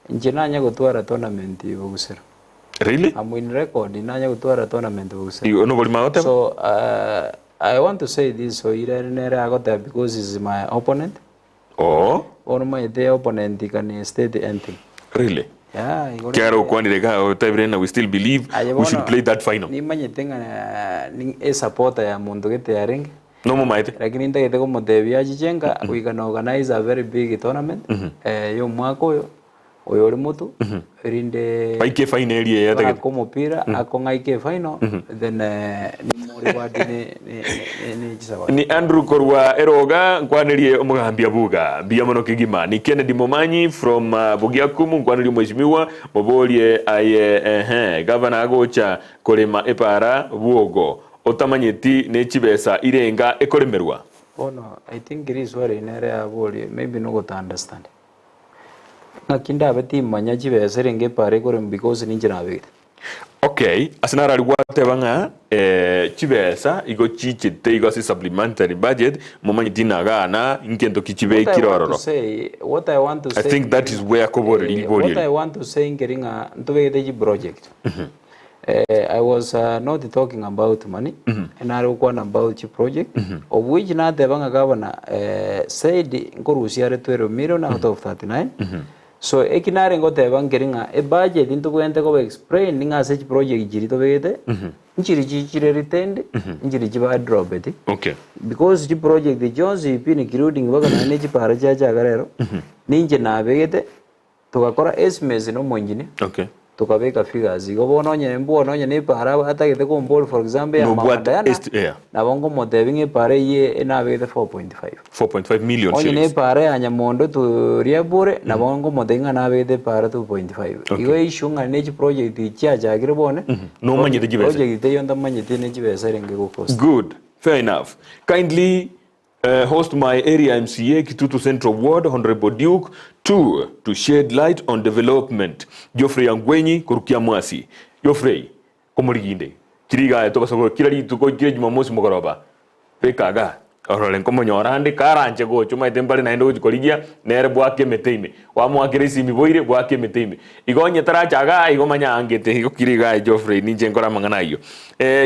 Njenanya gutwara tournament y'Obusero. Really? I'm in record inanya gutwara tournament y'Obusero. You know boli maote? So I want to say this so irene agota because he's my opponent. Oh. One my opponent can state anything. Really? Yeah, Kiaro kwani rega tabrena we still believe we should play that final. Ni manyetenga ni supporter ya muntu gete yarenga. No mumaite. Lakini ndagete ko mudebi ajichenga we can organize a very big tournament. Yo mwaka oyo uri mutu rinde baike final ye yata ko mupira akonga ike final then ni muri wadi ni chisawa. Ni Andrew Korwa eroga nkwanerie omugambi ABUGA biamono kigima ni Kennedy Momanyi from Bugiakumu nkwanerie mheshimiwa mobolie aye governor agocha kolema epara buogo otamanyeti ne chibesa irenga ekoremerwa. Oh no, I think it is what in area aboli maybe no go to understand. Nakinda abeti manya chibesa renge pare korem because ninjira abit. Okay, asinara ligwate banga chibesa igo chichite igo si supplementary budget momanyeti nagana inkento kichibe kirororo. What I want to say I think that is where kobori what I want to say ngeringa ntobegete project. I was not talking about money, and I was about the project, of which not the Banga governor said Ngorusia 12 million out of 39. So, Ekinari got a getting a budget into going to explain such project Jirito Vede, Injiri retained, Injiri drop it. Okay. Because the project the Jones been including Wagan Paraja Garero, Ninja Navigate, Tokakora Esmes no Monjini. Okay. Tukabeka figures igobono nyembono nyene para atagete ko mbol for example ya Diana na bongo modeving pare ye na vede 4.5 million shillings onye pare anya mondo to riabure na bongo modenga na vede para 2.5 iwe ishunga nechi project chia jagire bone no manye tejibese project yonda manye tene jibese renge go cost. Good, fair enough. Kindly host my area MCA Kitutu Central Ward Honorable Duke to shed light on development. Geoffrey Angwenyi kurukia mwasi. Geoffrey komuriginde. Kiriga to basoko kirari tuko kire Jumamosi mugoroba. Pekaga orole nkomo nyorande karanje go chuma itembale na ndo koligia nere bwake meteime. Wa mwakirisi miboire bwake meteime. Igonye tarachaga igomanya angete iko kiriga Geoffrey ninje ngora mangana iyo.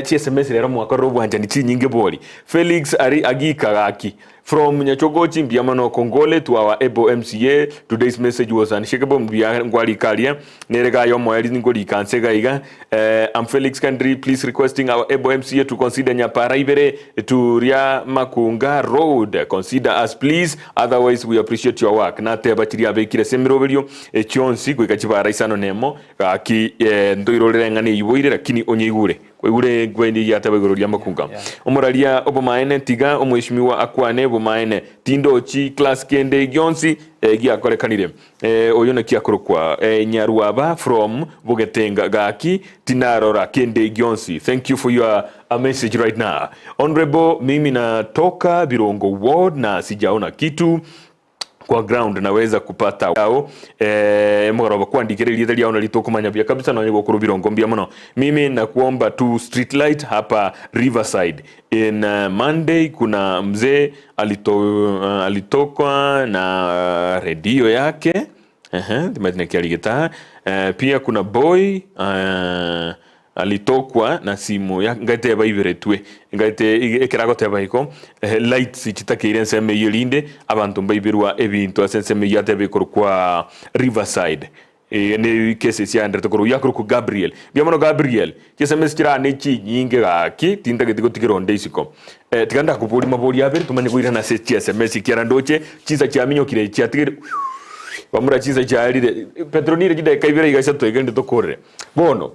SMS rero mwakoro bwanja ni chinyinge boli. Felix ari agika gaki. From Nyachogochi Mbiamano Kongole to our able MCA. Today's message was unshakable. Ngwali Kalia. Nerega Yomo Elingoli Kansega. I'm Felix Kandri. Please requesting our able MCA to consider Nyaparaibere to Ria Makunga Road. Consider us, please. Otherwise, we appreciate your work. Nate Bachiria Bekire Semirovelio. Chionsi Kwikachiba Raisano Nemo. Ki Ndoirolengani Ivoire, Lakini Onyegure. Ure gwendi ya tabegoro ya makunga. Omoralia obomaene tiga omweshimiwa akwane bomaene tindo chi class kende gyonsi gia kore kanire. Oyona kia korokwa nyaruaba from Bogetenga gaki tinarora kende gyonsi. Thank you for your message right now. Honorable, mimi natoka Birongo Ward na sijaona kitu kwa ground naweza kupata yao mugoroba kwandikira lita lyao nalitokumanya bya kabisa na nyego Birongo mbia muno. Mimi nakuomba tu street light hapa Riverside. In Monday kuna mzee alitokwa na redio yake dimatina kialigeta. Pia kuna boy alitokwa na simu ya ngate bayiretwe ngate ekirago tebaiko lights ichitakire nseme yelinde abantu bayibirwa ebintu asenseme yatebe kwa Riverside ne kesi ya nderte ko yakuru ku Gabriel biamono Gabriel keseme sikira ne chi nyinge gaki tinda getiko tikironde isiko tikanda kupuli maboli abere tumanye kuira na SMS kira ndoche chiza cha minyo kire chatigire bamura chiza cyarire petronire gide kaibira igashya twegende tokore bono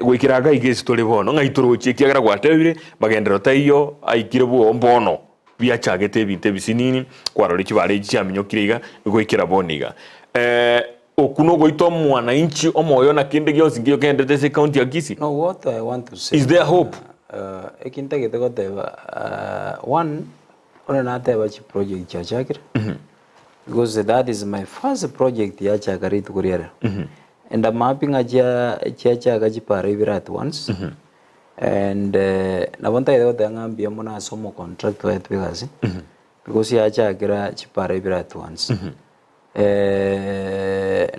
gwikiraga igesi tole bono ngaituruchi kiagara gwatebire bagendero tayo aikire bo mbono biachagete binte bisinini kwarori kibare cyamenyo kiriga gwikira boniga okuno goito mwana inchi omoyo na kinde gyonsi ngyo kende tese county ya Kisii. No, what I want to say is there hope ekintagete goteba one ona nateba chi project cha chakira because that is my first project ya chakari to Korea. And I'm mapping a chachipare at once. And Navanta Biamona Somo contract with Vegas because ya chakira chipare at once.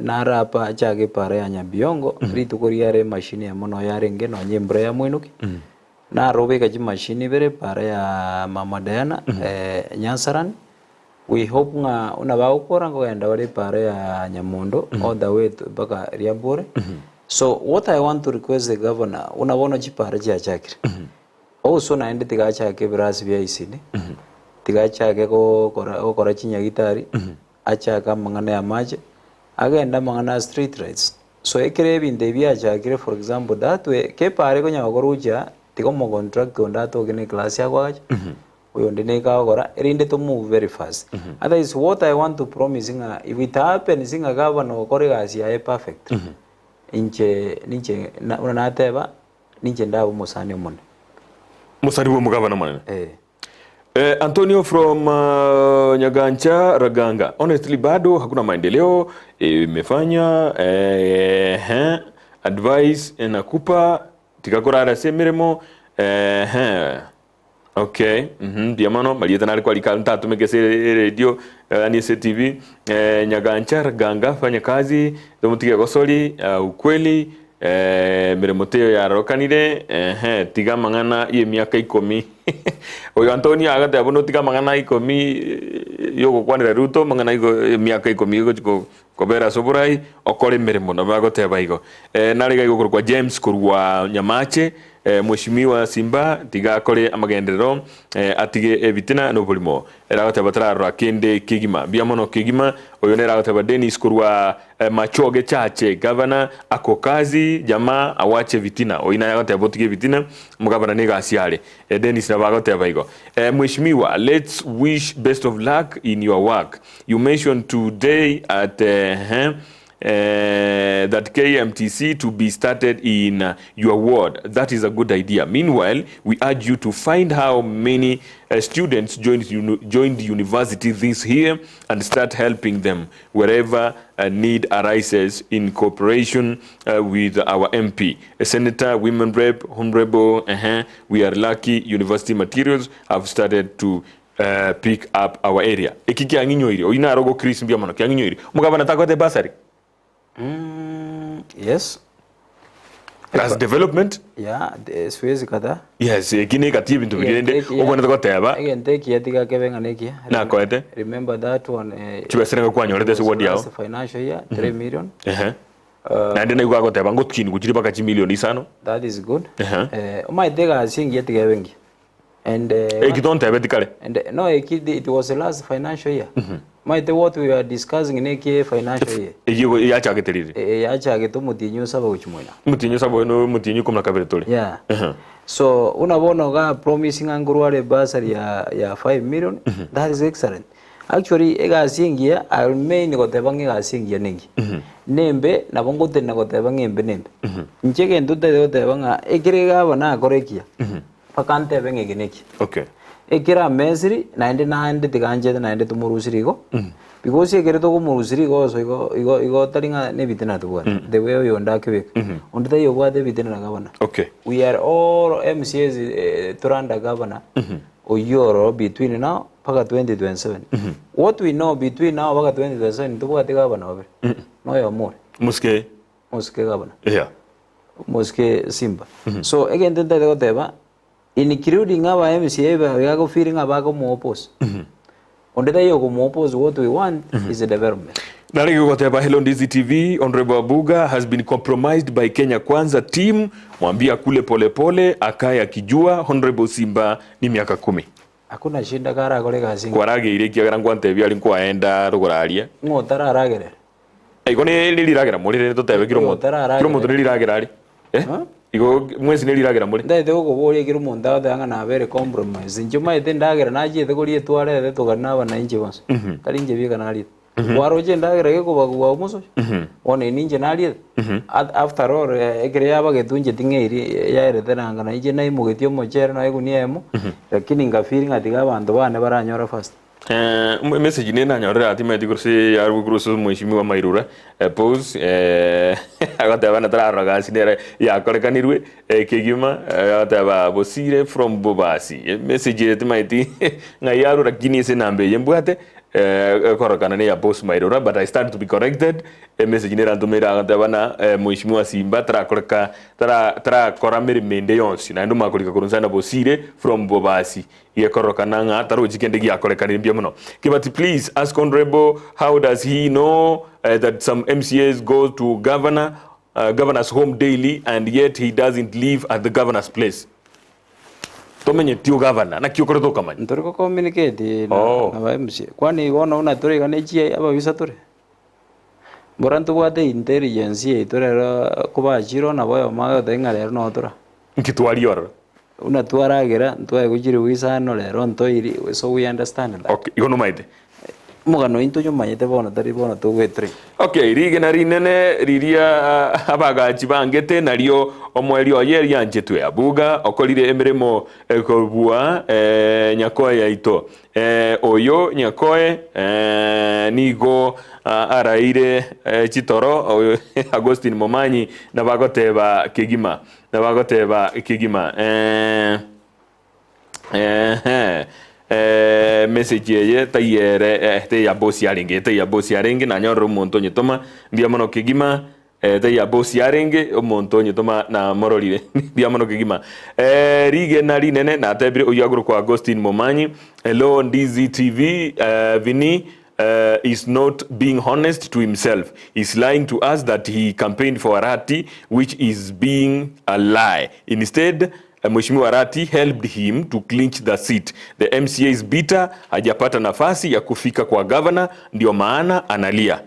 Narapa chake pare anya biongo, free to Korea machine ya mono yarenge no nyembrea mwinuki. Na robe kaji machine vere pare ya Mama Diana Nyansaran. We hope nga unabawukora ngoenda wale pare ya Nyamondo all the way to baka Riabore. So what I want to request the governor unabono chipare cha chakira. Also naende tiga chake birasi bya isini. Tiga chake ko kora chinya gitari. Achaka mangana ya maji. Agenda mangana street rights. So ekere binde bya chakira for example that way ke pare ko nyagoruja tigo mo contract onda to gene class ya kwaje. We need to move very fast. That is what I want to promise. If it happens, singa governor Koregas ya perfect. Inche unateba ninche ndabu musani umone. Musani wo mugavana mane. Antonio from Nyagancha Raganga. Honestly bado hakuna maendeleo imefanya advice nakupa tikakora semiremo okay, diamano malieta nari kwa likanta tumekese radio Anise TV Nyagancha Raganga fanya kazi domutiga gosoli ukweli miremoteo ya rokanire tiga mangana ye miaka 10 oyo Antonio agate abono tiga mangana 10 yogo kwanira ruto mangana miaka 10 ko bera soburai okole miremo na bagote baigo nariga igokuru kwa James kurwa Nyamache mheshimiwa Simba tiga akore amagendero atige ebitina no bulimo eragote batararo akende kigima biamono kigima oyo neragote Dennis kurwa Machoge chache governor akokazi jamaa awache vitina oina yagote botige vitina mugabana nega asiale Dennis na bagote baigo mheshimiwa let's wish best of luck in your work you mentioned today at that KMTC to be started in your ward. That is a good idea. Meanwhile, we urge you to find how many students joined the university this year and start helping them wherever need arises in cooperation with our MP. Senator, Women Rep, Honorable, we are lucky university materials have started to pick up our area. Ekiki anginyo iri. Oina rogo Chris mbia mono. Anginyo iri. Mugabana takote basari. Yes. As development? Yeah, siwezi kata. Yes, kini kati bintu bigende obona tukoteba. Again, take yatika kebenga neki. Na koete. Remember that one. Chibeserenga kwanyorete se wodi yao. Financial year 3 million. Na ndene kwa koteba ngotukini kuchiri baka chi million isano. That is good. Umaiteka asingi yatika bengi. And ekitonte betikale. And no, it was the last financial year. What we were discussing in EKEUMBU financial year. Eyo yachageterire. Yachageto mutinyo saba uchumwena. Mutinyo saba no mutinyo komna kaberetole. Yeah. So unabona ga promising angurwale basari ya 5 million. That is excellent. Actually ega singia I main ko tebange ga singia nengi. Nembe na bongo tena ko tebange nembe. Ncheke ndute de tebanga ekirega bana korekia. Pakante benge geneki. Okay. Ekira mesri 99 tiganje 90 tumurusirigo. Because ekere to kumurusirigo so igo taringa ne bitina tuwa. The way you onda kwek. Onda yo wa de bitina governor. Okay. We are all MCAs turanda governor. Oyoro between now paka 2027. What we know between now paka 2027 tuwa te governor over. No yo more. Muske governor. Yeah. Muske Simba. So again tenta de goteba including our MCA, we are feeling about more oppose. On the day of more oppose, what we want is a development. Hello Ndizi TV, Honorable ABUGA has been compromised by Kenya Kwanza team. Mwambia kule pole pole, akaya kijua, Honorable Simba ni miaka 10. Hakuna shinda kara kole kazi. Kwa rage ile kia garangwa ntebia alikuwa aenda ruguraria. Ngotara ragere. Ikone liragera muri to tebe kiro moto liragera ali. Igo mwezi niliragera muri. Ndai de uko bori kiro monda danga na bere compromise. Njuma ite ndagera naje de kuri etware de to gana bana inje bonse. Kali inje bi kana ali. Waro je ndagera ke ko bagwa muso. One ninje na ali. After all ekere yaba getunje tingeri ya ere teranga na inje na imugetio mochere na eguniemo. Lakini ngafiri ngatiga abantu bane baranyora fast. Message nena nyorera ati meti kursi ya rugurusu mwishimiwa Mairura pose agata bana taraga sinera ya korekanirwe kigima agata bosire from Bobasi message eti meti ngayaru rakini se nambe yembwate korakana ne ya boss Mairura, but I start to be corrected message nera ntumira agata bana mwishimiwa Simba tara koramere mende yonsi na nduma kulika kurunzana bosire from Bobasi ye korokana nga taro jikende gi akorekanira mbia muno kibati. Please ask Honorable how does he know that some MCAs go to governor's home daily and yet he doesn't live at the governor's place. Tomenye tio governor na kio koreto kamanya ntoriko communicate na MCA kwani wona una tore kana GIA aba visa tore borantu wate intelligence itorera kuba jiro na boyo maga tengale no tora nkitwariora una tuaragera ntwaye kujiri wisano lero ntoiri so we understand that. Okay, igono maite mugano into nyumanyete bona tari bona tugwetre. Okay, rige na rinene riria abagaji bangete nario omweri oyeri yanjetwe ABUGA okolire emeremo ekobua nyakoe yaito oyo nyakoe nigo araire chitoro Agustin Momanyi na bagoteba kigima message ye tayere te ya bosi arenge na nyoro monto nyitoma mbia mono kigima te ya bosi arenge monto nyitoma na mororire mbia mono kigima rige na rinene na tebire oyaguru kwa Agustin Momanyi. Hello Ndizi TV, Vini is not being honest to himself. He's lying to us that he campaigned for Arati, which is being a lie. Instead, Mheshimiwa Arati helped him to clinch the seat. The MCA is bitter, hajapata nafasi ya kufika kwa governor, ndio maana analia.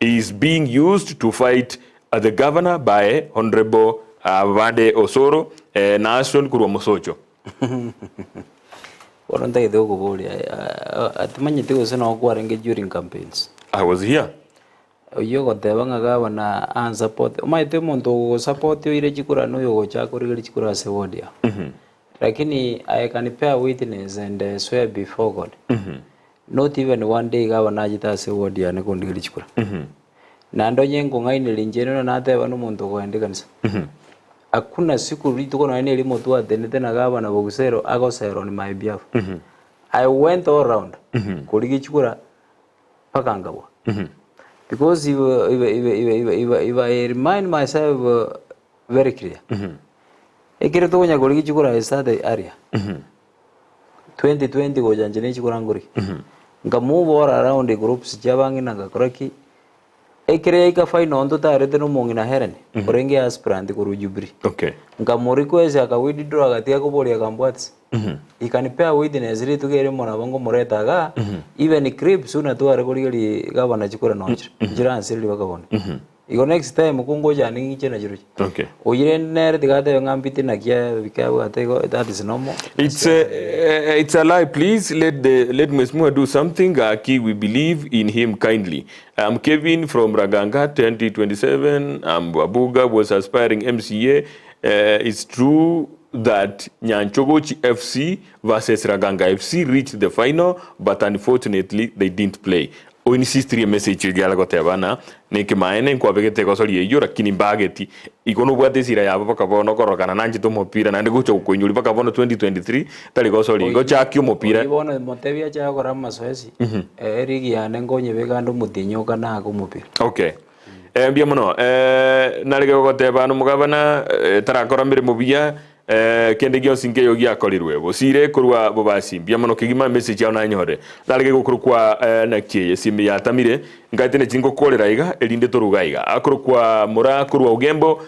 He is being used to fight the governor by Honorable Wade Osoro, Nation Kurwa Mosocho. During campaigns. I was here. Yo gotebanga gabana and support umaite muntu support yo ile chikura no yo chakuri ile chikura se wodia. Lakini I can bear witness and swear before God. Not even one day gabana jita se wodia ne kondi ile chikura. Na ndo nyengo ngaine linjeno na ateba no muntu ko ende kanisa. Hakuna siku rituko na ile motu atene tena gabana bogusero ago sero ni my behalf. I went all around. Kuligi chikura pakangabwa. Because if I remind myself very clear ekire to nya gori chikura start area 2020 go janjene chikura ngori nga move all around the groups jabangi na gakoraki ekire ika final ndo tarete no mongi na herene orenge aspirant ko rujubri okay nga mo request aka withdraw agati akobori akambwatsi ikanipea witness ri tugere mona bango moretaga even crib suna to are gori gabana chikura noche jira ansiri bakabona igo next time kungo jani ngiche na jiruchi okay oyire nere tigate ngambiti na kia bikabu atego that is normal it's a lie. Please let Mheshimiwa do something. Aki, we believe in him kindly. I'm Kevin from Raganga 2027. ABUGA was aspiring MCA. It's true that Nyanchogochi FC versus Raganga FC reached the final, but unfortunately they didn't play. O insistiri message gyala gotebana neke maene kwa begete gosori eyo rakini bageti ikono bwate sira yabo bakabono korokana nanje to mopira nande gucho kunyuri bakabono 2023 tali gosori go chakyo mopira ibono motebia cha gora masoesi erigi yane ngonye begando mutinyo kana ko mopira okay mbia muno nalege gotebana mugabana tarakora mbere mubia kende gyo singe yogi akorirwe bosire kurwa bobasi bya mono kigima message ya nanyore dalege gukurukwa nakye simi ya tamire ngatene cingo kolera iga elinde torugaiga akurukwa mura kurwa ugembo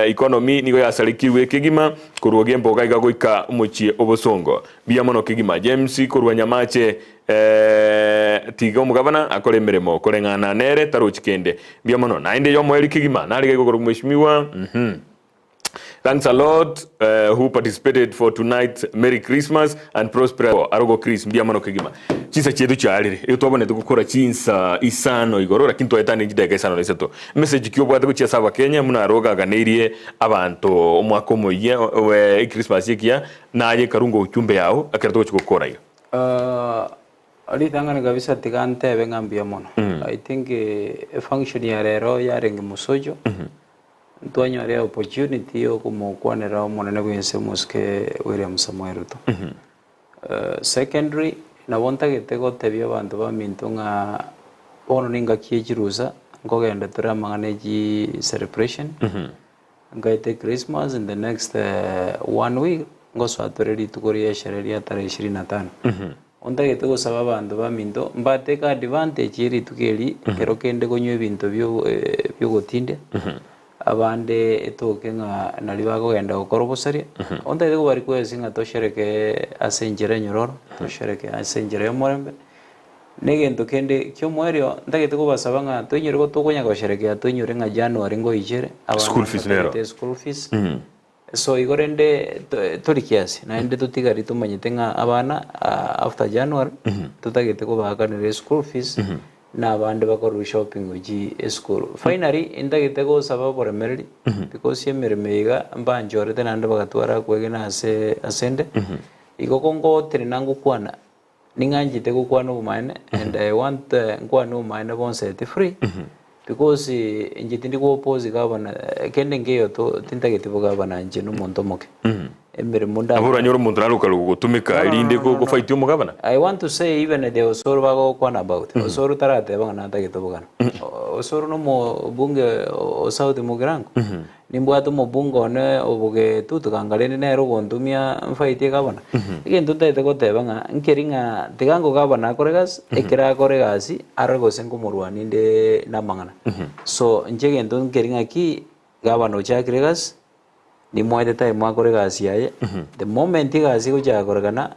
economy nigo yasalikiwe kigima kurwa ugembo gaiga goika umuchie obosongo bya mono kigima James kurwa nyamache tiga umugabana akore meremo korengana nere taruchikende bya mono nainde yo moeri kigima nalige gukurukwa mheshimiwa Thanks a lot who participated for tonight. Merry Christmas and prosperous arogo Chris mbiamano kigima. Chinsa chedu charire. Iyo twabone tukukora chinsa isano igorora kintu etane njideka isano neseto. Message kyo bwate kuchia saba Kenya muna aroga ganeirie abantu omwako moye Christmas yekia naye karungo uchumbe yao akirato chukukora iyo. Ali tangana kabisa tikante bengambia mono. I think a function ya rero ya rengi musojo. Tuanyo area opportunity yo kumukwanera omonene kwense muske William Samuel Ruto. Secondary na wonta getego tebya abantu bamintunga ono ninga kiejiruza ngogenda turamangane ji celebration. Ngaite Christmas in the next 1 week ngoso atoreri tukoria shereria tarehe 25. Wonta getego sababa abantu baminto mbateka advantage iri tukeli kero kende konyo ebintu byo gotinde. Abande etoke nga nalibago genda gukorobosaria onda ego bari kwesinga toshereke asenjere nyororo toshereke asenjere morembe negento kende kyo mwerio ndagete ko basaba nga tonyere ko tokonya goshereke tonyere nga January ngo ijere school fees nero school fees so igorende torikiasi na ende tutigari tumanyite nga abana after January tutagete ko bakanire school fees na abandi bakora shopping uji school finally indagite go saba por merri because yemeremeiga mbanjore tenande bagatwara kwege na asende iko kongo trinangu kwana ninganjite ko kwana umane and I want kwana umane bonset free because njitindi ko oppose gabana kende ngeyo to tintagite bogabana nje no monto moke emere munda abura nyoro muntu naruka gutumika irinde ko fight yo mugabana. I want to say even the osoro bago kwana about osoro tarate banga natagite bogana osoro no mo bunge o South Mugirango nimbwato mo bungo ne obuge tutu kangalene nero gondumia fight gabana igento tete ko tebanga nkeringa tigango gabana koregas ekira koregasi arago sengo murwani nde namangana so njegento nkeringa ki gabana ochakregas ni moite time makoregasi yaye the moment igasi go jakoragana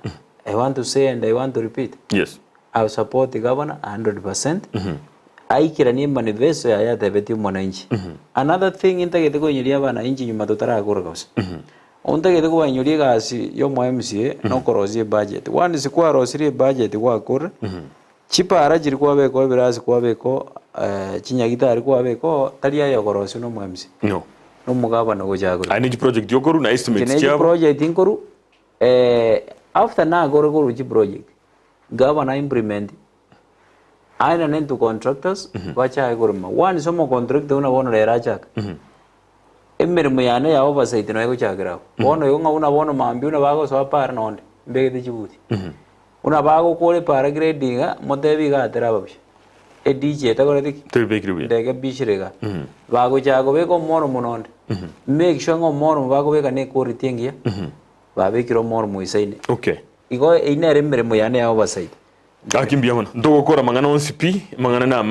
I want to say and I want to repeat yes I support the governor 100%. Aikira ni manifesto ya tebeti mwananchi. Another thing intagete ko nyiria bana inchi nyuma tutara kuragos. Ontagete ko banyuri gasi yo mu MCA no korozie budget. One is kwa rosiri budget kwa kur. Chipa arajiri kwa beko birasi kwa beko chinyagita ari kwa beko talia ya korosi no mu MCA. No. No mugaba no gojaguru. Ani project yokoru na estimates chabo. Project inkoru after na goro chi project. Governor implement aina nentu contractors wacha igorma one somo contract una bono le rachak emmermo yane ya oversight no ego chagra bono yonga una bono mambi una bago so par nonde mbege de chibuti una bago kole para grading modebi ga tera babshi DJ tagoretik tebekirwe ndege bishirega bago chago beko moro munonde make sure ngo moro bago beka ne ko ritengia babekiro moro muisaine okay igo inere mirimo yane ya oversight akimbia mana ndogokora mangana onsipi mangana na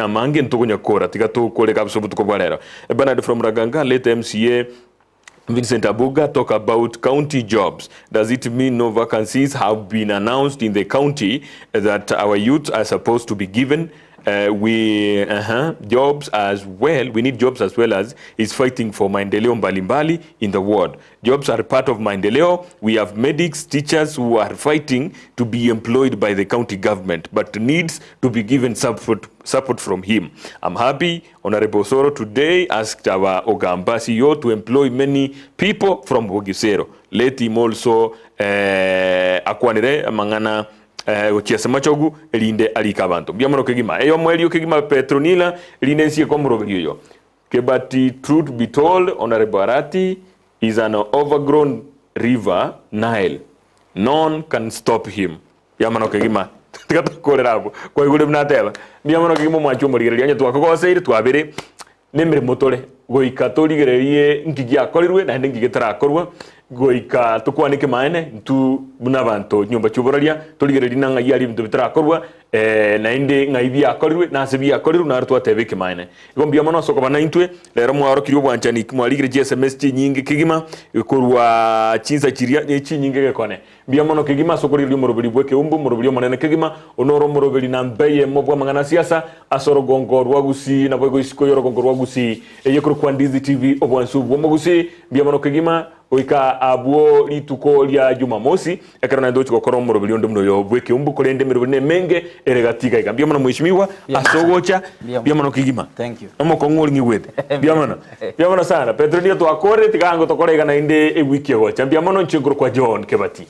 mange ntogonya kora tiga to kore kabso butuko bwarero Bernard from Raganga late MCA Vincent ABUGA talk about county jobs. Does it mean no vacancies have been announced in the county that our youth are supposed to be given? Jobs as well. We need jobs as well as is fighting for maendeleo mbalimbali in the world. Jobs are part of maendeleo. We have medics, teachers who are fighting to be employed by the county government, but needs to be given support from him. I'm happy Honorable Soro today asked our Ogamba CEO to employ many people from Bogisero. Let him also akwanire mangana chiasa machogu elinde alikabanto biamano kegima eyo mweli kegima Petronila elinde nsie komrogelio yo kebati truth be told Honorable Arati is an overgrown river Nile. None can stop him. Biamano kegima tikatakorerabo kwa igule mnateba biamano kegima mwacho murigereria nya twakogoseire twabere nemere motore goika torigererie nkigi akorirwe na ndingi gitarakorwa goika tukwanike maene tu bunabanto nyumba cyuboraria torigererie nanga yari bintu bitarakorwa na inde ngaibi akorirwe na sebi akorirwe na rutwa tebeke maene igombi amano soko banaintwe lero mwaro kiri obwanchani mwaligire GSMS nyingi kigima ikorwa chinsa chiria chinyingi gekone biamano kigima soko riri morobiri bweke umbu morobiri monene kigima onoro morobiri na mbeye mobwa mangana siasa asoro gongorwa Gusii na bwego isiko yoro gongorwa Gusii eyekuru kwa Ndizi TV obwansu bwo Gusii biamano kigima oika abuo lituko lya Jumamosi ekarana ndochi gokora morobiri ondo mno yo bweke umbu kolende mirobine menge eregatiga ikambia mwana mheshimiwa asogocha biamano kigima thank you amoko ngori ngwete biamano sana Petra ndio twakore tikango tokorega na inde ewiki gocha biamano nchiguru kwa John Kebati.